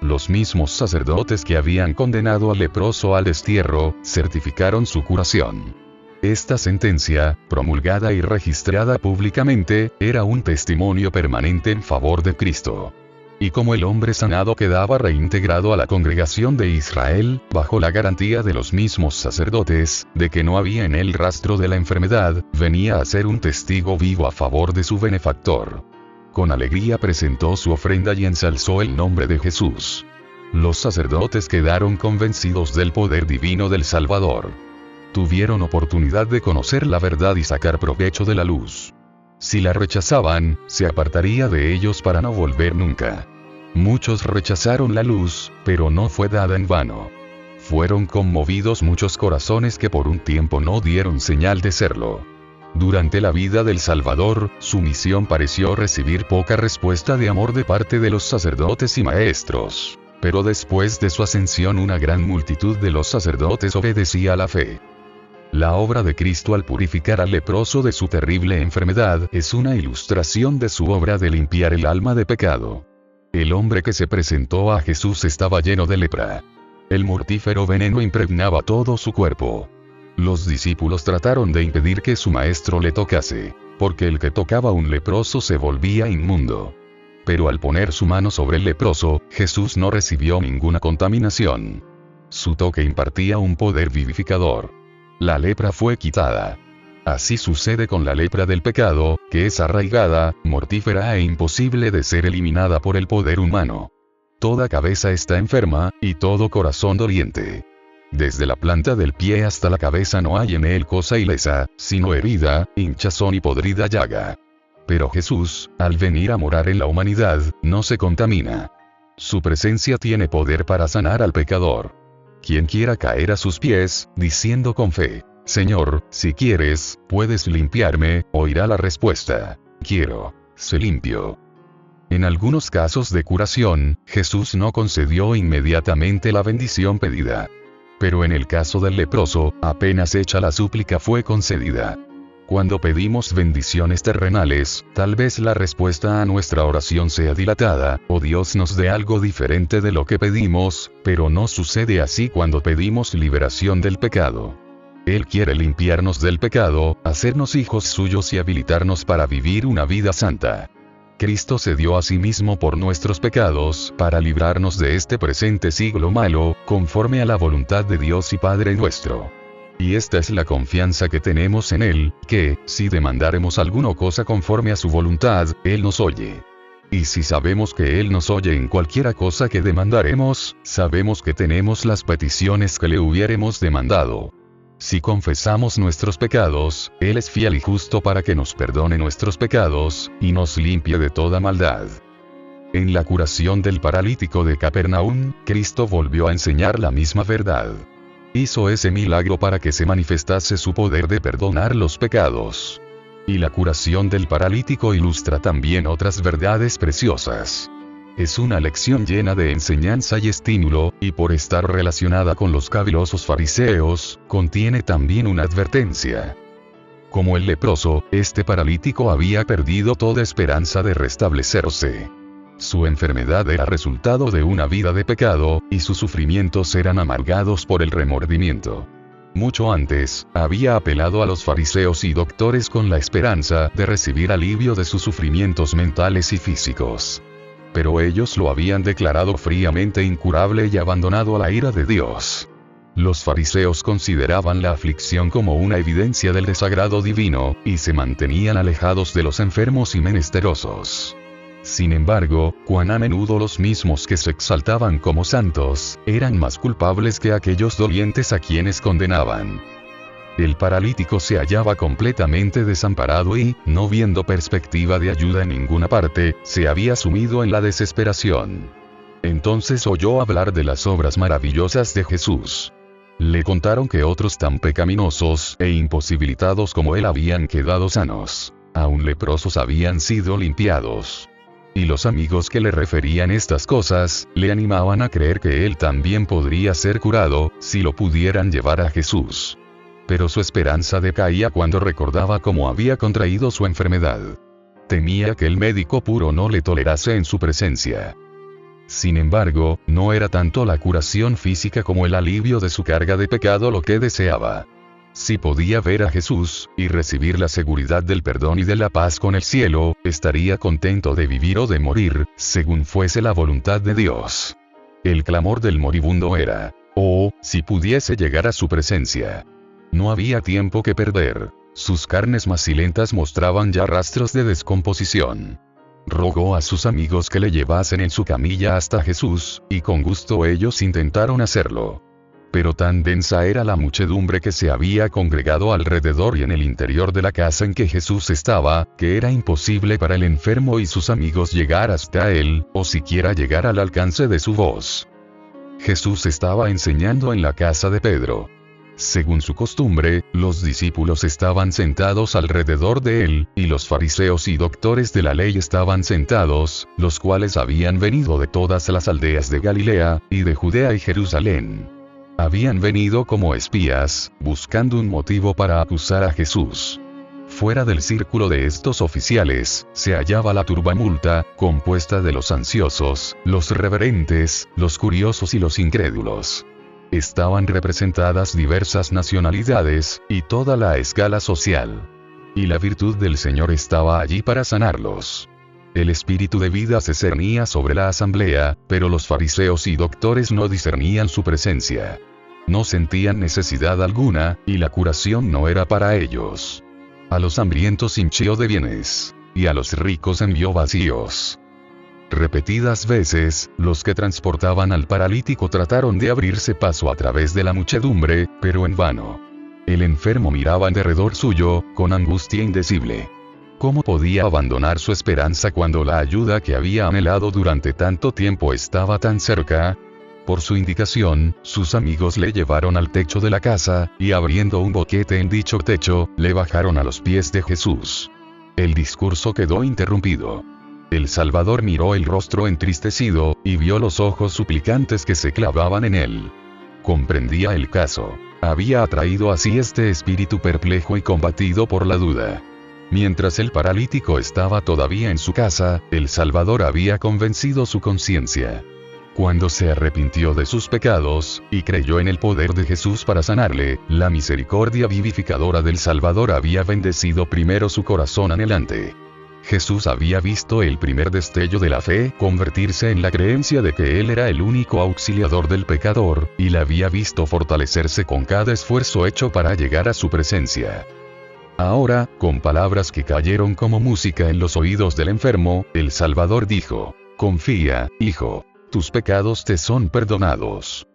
Los mismos sacerdotes que habían condenado al leproso al destierro, certificaron su curación. Esta sentencia, promulgada y registrada públicamente, era un testimonio permanente en favor de Cristo. Y como el hombre sanado quedaba reintegrado a la congregación de Israel, bajo la garantía de los mismos sacerdotes, de que no había en él rastro de la enfermedad, venía a ser un testigo vivo a favor de su benefactor. Con alegría presentó su ofrenda y ensalzó el nombre de Jesús. Los sacerdotes quedaron convencidos del poder divino del Salvador. Tuvieron oportunidad de conocer la verdad y sacar provecho de la luz. Si la rechazaban, se apartaría de ellos para no volver nunca. Muchos rechazaron la luz, pero no fue dada en vano. Fueron conmovidos muchos corazones que por un tiempo no dieron señal de serlo. Durante la vida del Salvador, su misión pareció recibir poca respuesta de amor de parte de los sacerdotes y maestros. Pero después de su ascensión una gran multitud de los sacerdotes obedecía a la fe. La obra de Cristo al purificar al leproso de su terrible enfermedad es una ilustración de su obra de limpiar el alma de pecado. El hombre que se presentó a Jesús estaba lleno de lepra. El mortífero veneno impregnaba todo su cuerpo. Los discípulos trataron de impedir que su maestro le tocase, porque el que tocaba a un leproso se volvía inmundo. Pero al poner su mano sobre el leproso, Jesús no recibió ninguna contaminación. Su toque impartía un poder vivificador. La lepra fue quitada. Así sucede con la lepra del pecado, que es arraigada, mortífera e imposible de ser eliminada por el poder humano. Toda cabeza está enferma, y todo corazón doliente. Desde la planta del pie hasta la cabeza no hay en él cosa ilesa, sino herida, hinchazón y podrida llaga. Pero Jesús, al venir a morar en la humanidad, no se contamina. Su presencia tiene poder para sanar al pecador. Quien quiera caer a sus pies, diciendo con fe, Señor, si quieres, puedes limpiarme, oirá la respuesta, quiero, sé limpio. En algunos casos de curación, Jesús no concedió inmediatamente la bendición pedida. Pero en el caso del leproso, apenas hecha la súplica fue concedida. Cuando pedimos bendiciones terrenales, tal vez la respuesta a nuestra oración sea dilatada, o Dios nos dé algo diferente de lo que pedimos, pero no sucede así cuando pedimos liberación del pecado. Él quiere limpiarnos del pecado, hacernos hijos suyos y habilitarnos para vivir una vida santa. Cristo se dio a sí mismo por nuestros pecados, para librarnos de este presente siglo malo, conforme a la voluntad de Dios y Padre nuestro. Y esta es la confianza que tenemos en Él, que, si demandáremos alguna cosa conforme a su voluntad, Él nos oye. Y si sabemos que Él nos oye en cualquiera cosa que demandaremos, sabemos que tenemos las peticiones que le hubiéremos demandado. Si confesamos nuestros pecados, Él es fiel y justo para que nos perdone nuestros pecados, y nos limpie de toda maldad. En la curación del paralítico de Capernaum, Cristo volvió a enseñar la misma verdad. Hizo ese milagro para que se manifestase su poder de perdonar los pecados. Y la curación del paralítico ilustra también otras verdades preciosas. Es una lección llena de enseñanza y estímulo, y por estar relacionada con los cavilosos fariseos, contiene también una advertencia. Como el leproso, este paralítico había perdido toda esperanza de restablecerse. Su enfermedad era resultado de una vida de pecado, y sus sufrimientos eran amargados por el remordimiento. Mucho antes, había apelado a los fariseos y doctores con la esperanza de recibir alivio de sus sufrimientos mentales y físicos. Pero ellos lo habían declarado fríamente incurable y abandonado a la ira de Dios. Los fariseos consideraban la aflicción como una evidencia del desagrado divino, y se mantenían alejados de los enfermos y menesterosos. Sin embargo, cuán a menudo los mismos que se exaltaban como santos, eran más culpables que aquellos dolientes a quienes condenaban. El paralítico se hallaba completamente desamparado y, no viendo perspectiva de ayuda en ninguna parte, se había sumido en la desesperación. Entonces oyó hablar de las obras maravillosas de Jesús. Le contaron que otros tan pecaminosos e imposibilitados como él habían quedado sanos. Aún leprosos habían sido limpiados. Y los amigos que le referían estas cosas, le animaban a creer que él también podría ser curado, si lo pudieran llevar a Jesús. Pero su esperanza decaía cuando recordaba cómo había contraído su enfermedad. Temía que el médico puro no le tolerase en su presencia. Sin embargo, no era tanto la curación física como el alivio de su carga de pecado lo que deseaba. Si podía ver a Jesús, y recibir la seguridad del perdón y de la paz con el cielo, estaría contento de vivir o de morir, según fuese la voluntad de Dios. El clamor del moribundo era, oh, si pudiese llegar a su presencia. No había tiempo que perder. Sus carnes macilentas mostraban ya rastros de descomposición. Rogó a sus amigos que le llevasen en su camilla hasta Jesús, y con gusto ellos intentaron hacerlo. Pero tan densa era la muchedumbre que se había congregado alrededor y en el interior de la casa en que Jesús estaba, que era imposible para el enfermo y sus amigos llegar hasta él, o siquiera llegar al alcance de su voz. Jesús estaba enseñando en la casa de Pedro. Según su costumbre, los discípulos estaban sentados alrededor de él, y los fariseos y doctores de la ley estaban sentados, los cuales habían venido de todas las aldeas de Galilea, y de Judea y Jerusalén. Habían venido como espías, buscando un motivo para acusar a Jesús. Fuera del círculo de estos oficiales, se hallaba la turbamulta, compuesta de los ansiosos, los reverentes, los curiosos y los incrédulos. Estaban representadas diversas nacionalidades, y toda la escala social. Y la virtud del Señor estaba allí para sanarlos. El espíritu de vida se cernía sobre la asamblea, pero los fariseos y doctores no discernían su presencia. No sentían necesidad alguna, y la curación no era para ellos. A los hambrientos hinchió de bienes, y a los ricos envió vacíos. Repetidas veces, los que transportaban al paralítico trataron de abrirse paso a través de la muchedumbre, pero en vano. El enfermo miraba en derredor suyo, con angustia indecible. ¿Cómo podía abandonar su esperanza cuando la ayuda que había anhelado durante tanto tiempo estaba tan cerca? Por su indicación, sus amigos le llevaron al techo de la casa, y abriendo un boquete en dicho techo, le bajaron a los pies de Jesús. El discurso quedó interrumpido. El Salvador miró el rostro entristecido, y vio los ojos suplicantes que se clavaban en él. Comprendía el caso. Había atraído así este espíritu perplejo y combatido por la duda. Mientras el paralítico estaba todavía en su casa, el Salvador había convencido su conciencia. Cuando se arrepintió de sus pecados, y creyó en el poder de Jesús para sanarle, la misericordia vivificadora del Salvador había bendecido primero su corazón anhelante. Jesús había visto el primer destello de la fe convertirse en la creencia de que Él era el único auxiliador del pecador, y la había visto fortalecerse con cada esfuerzo hecho para llegar a su presencia. Ahora, con palabras que cayeron como música en los oídos del enfermo, el Salvador dijo: «Confía, hijo, tus pecados te son perdonados».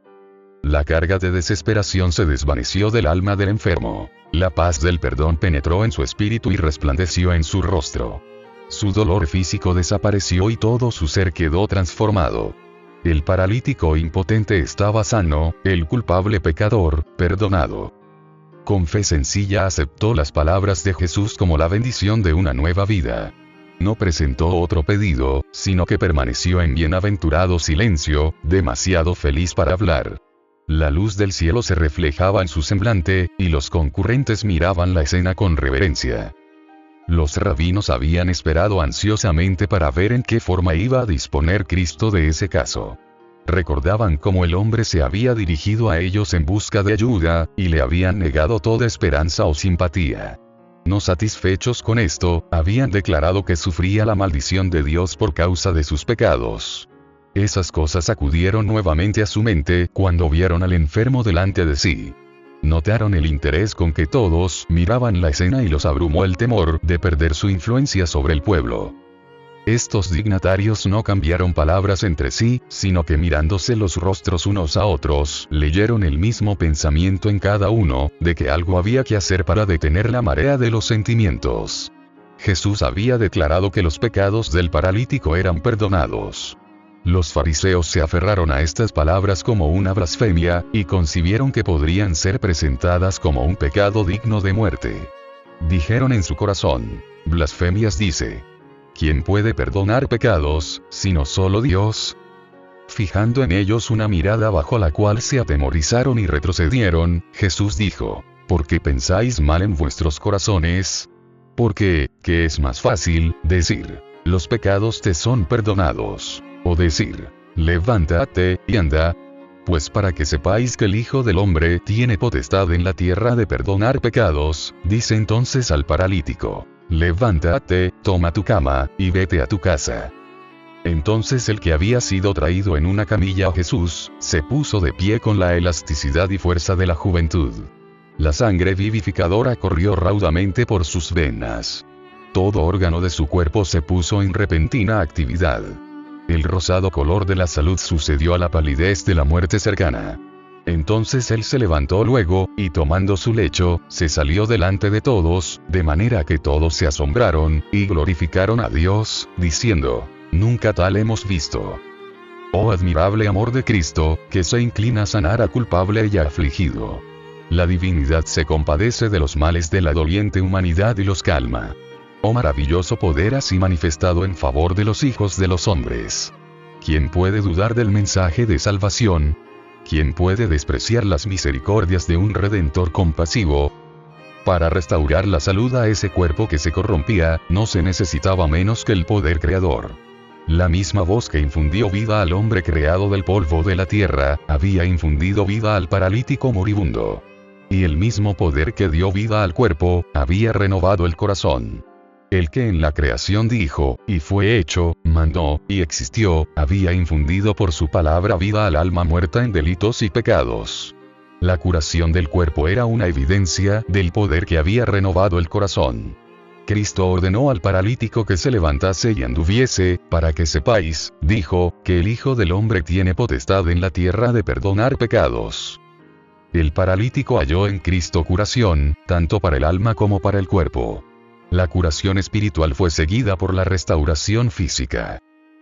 La carga de desesperación se desvaneció del alma del enfermo. La paz del perdón penetró en su espíritu y resplandeció en su rostro. Su dolor físico desapareció y todo su ser quedó transformado. El paralítico impotente estaba sano, el culpable pecador, perdonado. Con fe sencilla aceptó las palabras de Jesús como la bendición de una nueva vida. No presentó otro pedido, sino que permaneció en bienaventurado silencio, demasiado feliz para hablar. La luz del cielo se reflejaba en su semblante, y los concurrentes miraban la escena con reverencia. Los rabinos habían esperado ansiosamente para ver en qué forma iba a disponer Cristo de ese caso. Recordaban cómo el hombre se había dirigido a ellos en busca de ayuda, y le habían negado toda esperanza o simpatía. No satisfechos con esto, habían declarado que sufría la maldición de Dios por causa de sus pecados. Esas cosas acudieron nuevamente a su mente cuando vieron al enfermo delante de sí. Notaron el interés con que todos miraban la escena y los abrumó el temor de perder su influencia sobre el pueblo. Estos dignatarios no cambiaron palabras entre sí, sino que mirándose los rostros unos a otros, leyeron el mismo pensamiento en cada uno, de que algo había que hacer para detener la marea de los sentimientos. Jesús había declarado que los pecados del paralítico eran perdonados. Los fariseos se aferraron a estas palabras como una blasfemia, y concibieron que podrían ser presentadas como un pecado digno de muerte. Dijeron en su corazón: «Blasfemias dice. ¿Quién puede perdonar pecados, sino solo Dios?». Fijando en ellos una mirada bajo la cual se atemorizaron y retrocedieron, Jesús dijo: «¿Por qué pensáis mal en vuestros corazones? Porque, ¿qué es más fácil, decir: los pecados te son perdonados? O decir: levántate, y anda? Pues para que sepáis que el Hijo del Hombre tiene potestad en la tierra de perdonar pecados, dice entonces al paralítico: levántate, toma tu cama, y vete a tu casa». Entonces el que había sido traído en una camilla a Jesús, se puso de pie con la elasticidad y fuerza de la juventud. La sangre vivificadora corrió raudamente por sus venas. Todo órgano de su cuerpo se puso en repentina actividad. El rosado color de la salud sucedió a la palidez de la muerte cercana. Entonces él se levantó luego, y tomando su lecho, se salió delante de todos, de manera que todos se asombraron, y glorificaron a Dios, diciendo: «Nunca tal hemos visto». Oh admirable amor de Cristo, que se inclina a sanar a culpable y a afligido. La divinidad se compadece de los males de la doliente humanidad y los calma. Oh maravilloso poder así manifestado en favor de los hijos de los hombres. ¿Quién puede dudar del mensaje de salvación? ¿Quién puede despreciar las misericordias de un Redentor compasivo? Para restaurar la salud a ese cuerpo que se corrompía, no se necesitaba menos que el poder creador. La misma voz que infundió vida al hombre creado del polvo de la tierra, había infundido vida al paralítico moribundo. Y el mismo poder que dio vida al cuerpo, había renovado el corazón. El que en la creación dijo, y fue hecho, mandó, y existió, había infundido por su palabra vida al alma muerta en delitos y pecados. La curación del cuerpo era una evidencia del poder que había renovado el corazón. Cristo ordenó al paralítico que se levantase y anduviese, para que sepáis, dijo, que el Hijo del Hombre tiene potestad en la tierra de perdonar pecados. El paralítico halló en Cristo curación, tanto para el alma como para el cuerpo. La curación espiritual fue seguida por la restauración física.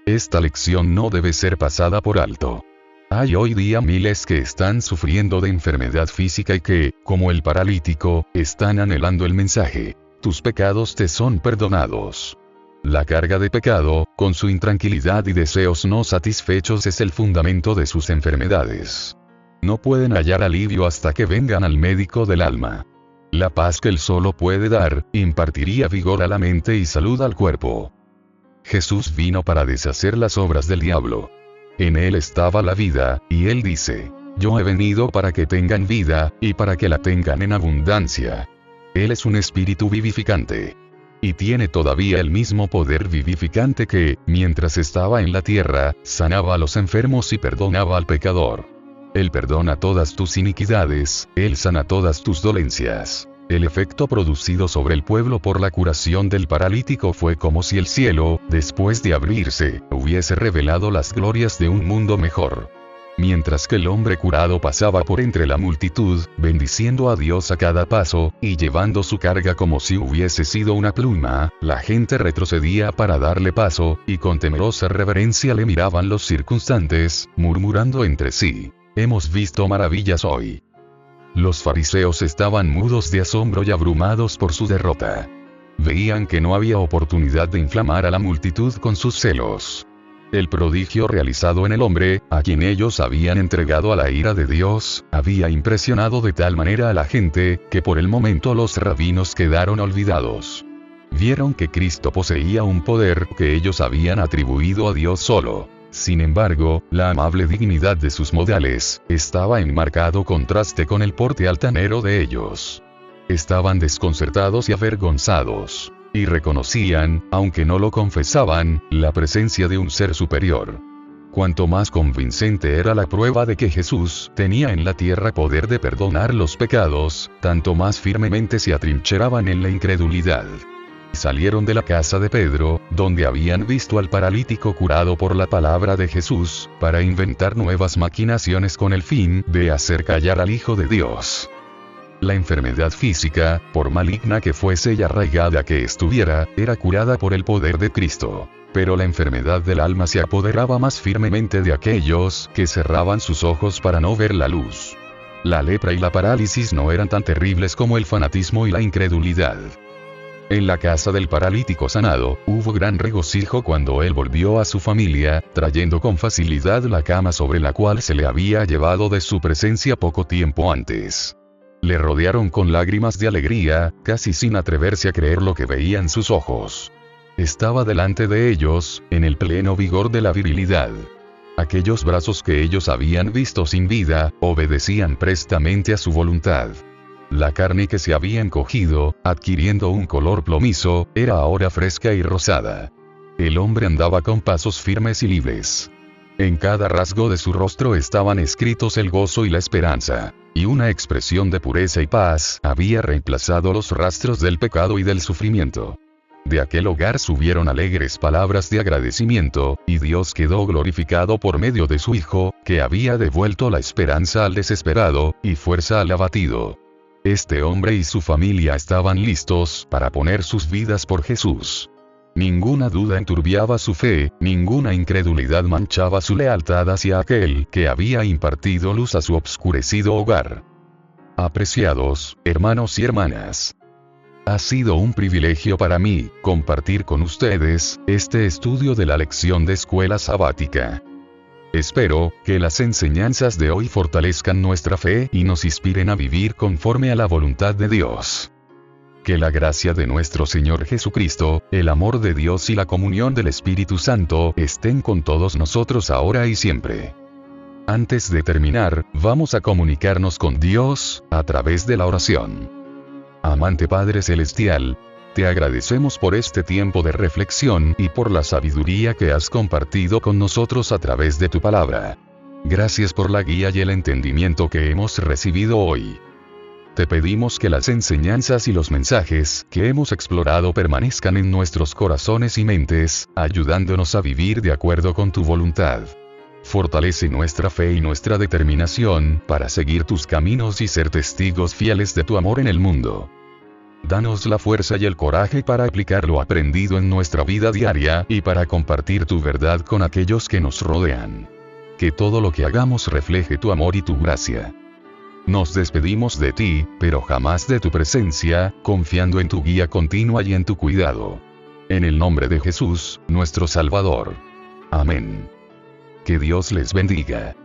Esta lección no debe ser pasada por alto. Hay hoy día miles que están sufriendo de enfermedad física y que, como el paralítico, están anhelando el mensaje: tus pecados te son perdonados. La carga de pecado, con su intranquilidad y deseos no satisfechos, es el fundamento de sus enfermedades. No pueden hallar alivio hasta que vengan al médico del alma. La paz que él solo puede dar, impartiría vigor a la mente y salud al cuerpo. Jesús vino para deshacer las obras del diablo. En él estaba la vida, y él dice: yo he venido para que tengan vida, y para que la tengan en abundancia. Él es un espíritu vivificante. Y tiene todavía el mismo poder vivificante que, mientras estaba en la tierra, sanaba a los enfermos y perdonaba al pecador. Él perdona todas tus iniquidades, Él sana todas tus dolencias. El efecto producido sobre el pueblo por la curación del paralítico fue como si el cielo, después de abrirse, hubiese revelado las glorias de un mundo mejor. Mientras que el hombre curado pasaba por entre la multitud, bendiciendo a Dios a cada paso, y llevando su carga como si hubiese sido una pluma, la gente retrocedía para darle paso, y con temerosa reverencia le miraban los circunstantes, murmurando entre sí: hemos visto maravillas hoy. Los fariseos estaban mudos de asombro y abrumados por su derrota. Veían que no había oportunidad de inflamar a la multitud con sus celos. El prodigio realizado en el hombre, a quien ellos habían entregado a la ira de Dios, había impresionado de tal manera a la gente, que por el momento los rabinos quedaron olvidados. Vieron que Cristo poseía un poder que ellos habían atribuido a Dios solo. Sin embargo, la amable dignidad de sus modales, estaba en marcado contraste con el porte altanero de ellos. Estaban desconcertados y avergonzados. Y reconocían, aunque no lo confesaban, la presencia de un ser superior. Cuanto más convincente era la prueba de que Jesús tenía en la tierra poder de perdonar los pecados, tanto más firmemente se atrincheraban en la incredulidad. Salieron de la casa de Pedro, donde habían visto al paralítico curado por la palabra de Jesús, para inventar nuevas maquinaciones con el fin de hacer callar al Hijo de Dios. La enfermedad física, por maligna que fuese y arraigada que estuviera, era curada por el poder de Cristo. Pero la enfermedad del alma se apoderaba más firmemente de aquellos que cerraban sus ojos para no ver la luz. La lepra y la parálisis no eran tan terribles como el fanatismo y la incredulidad. En la casa del paralítico sanado, hubo gran regocijo cuando él volvió a su familia, trayendo con facilidad la cama sobre la cual se le había llevado de su presencia poco tiempo antes. Le rodearon con lágrimas de alegría, casi sin atreverse a creer lo que veían sus ojos. Estaba delante de ellos, en el pleno vigor de la virilidad. Aquellos brazos que ellos habían visto sin vida, obedecían prestamente a su voluntad. La carne que se había encogido, adquiriendo un color plomizo, era ahora fresca y rosada. El hombre andaba con pasos firmes y libres. En cada rasgo de su rostro estaban escritos el gozo y la esperanza, y una expresión de pureza y paz había reemplazado los rastros del pecado y del sufrimiento. De aquel hogar subieron alegres palabras de agradecimiento, y Dios quedó glorificado por medio de su Hijo, que había devuelto la esperanza al desesperado, y fuerza al abatido. Este hombre y su familia estaban listos para poner sus vidas por Jesús. Ninguna duda enturbiaba su fe, ninguna incredulidad manchaba su lealtad hacia aquel que había impartido luz a su obscurecido hogar. Apreciados hermanos y hermanas, ha sido un privilegio para mí compartir con ustedes este estudio de la lección de escuela sabática. Espero que las enseñanzas de hoy fortalezcan nuestra fe y nos inspiren a vivir conforme a la voluntad de Dios. Que la gracia de nuestro Señor Jesucristo, el amor de Dios y la comunión del Espíritu Santo estén con todos nosotros ahora y siempre. Antes de terminar, vamos a comunicarnos con Dios a través de la oración. Amante Padre Celestial, te agradecemos por este tiempo de reflexión y por la sabiduría que has compartido con nosotros a través de tu palabra. Gracias por la guía y el entendimiento que hemos recibido hoy. Te pedimos que las enseñanzas y los mensajes que hemos explorado permanezcan en nuestros corazones y mentes, ayudándonos a vivir de acuerdo con tu voluntad. Fortalece nuestra fe y nuestra determinación para seguir tus caminos y ser testigos fieles de tu amor en el mundo. Danos la fuerza y el coraje para aplicar lo aprendido en nuestra vida diaria y para compartir tu verdad con aquellos que nos rodean. Que todo lo que hagamos refleje tu amor y tu gracia. Nos despedimos de ti, pero jamás de tu presencia, confiando en tu guía continua y en tu cuidado. En el nombre de Jesús, nuestro Salvador. Amén. Que Dios les bendiga.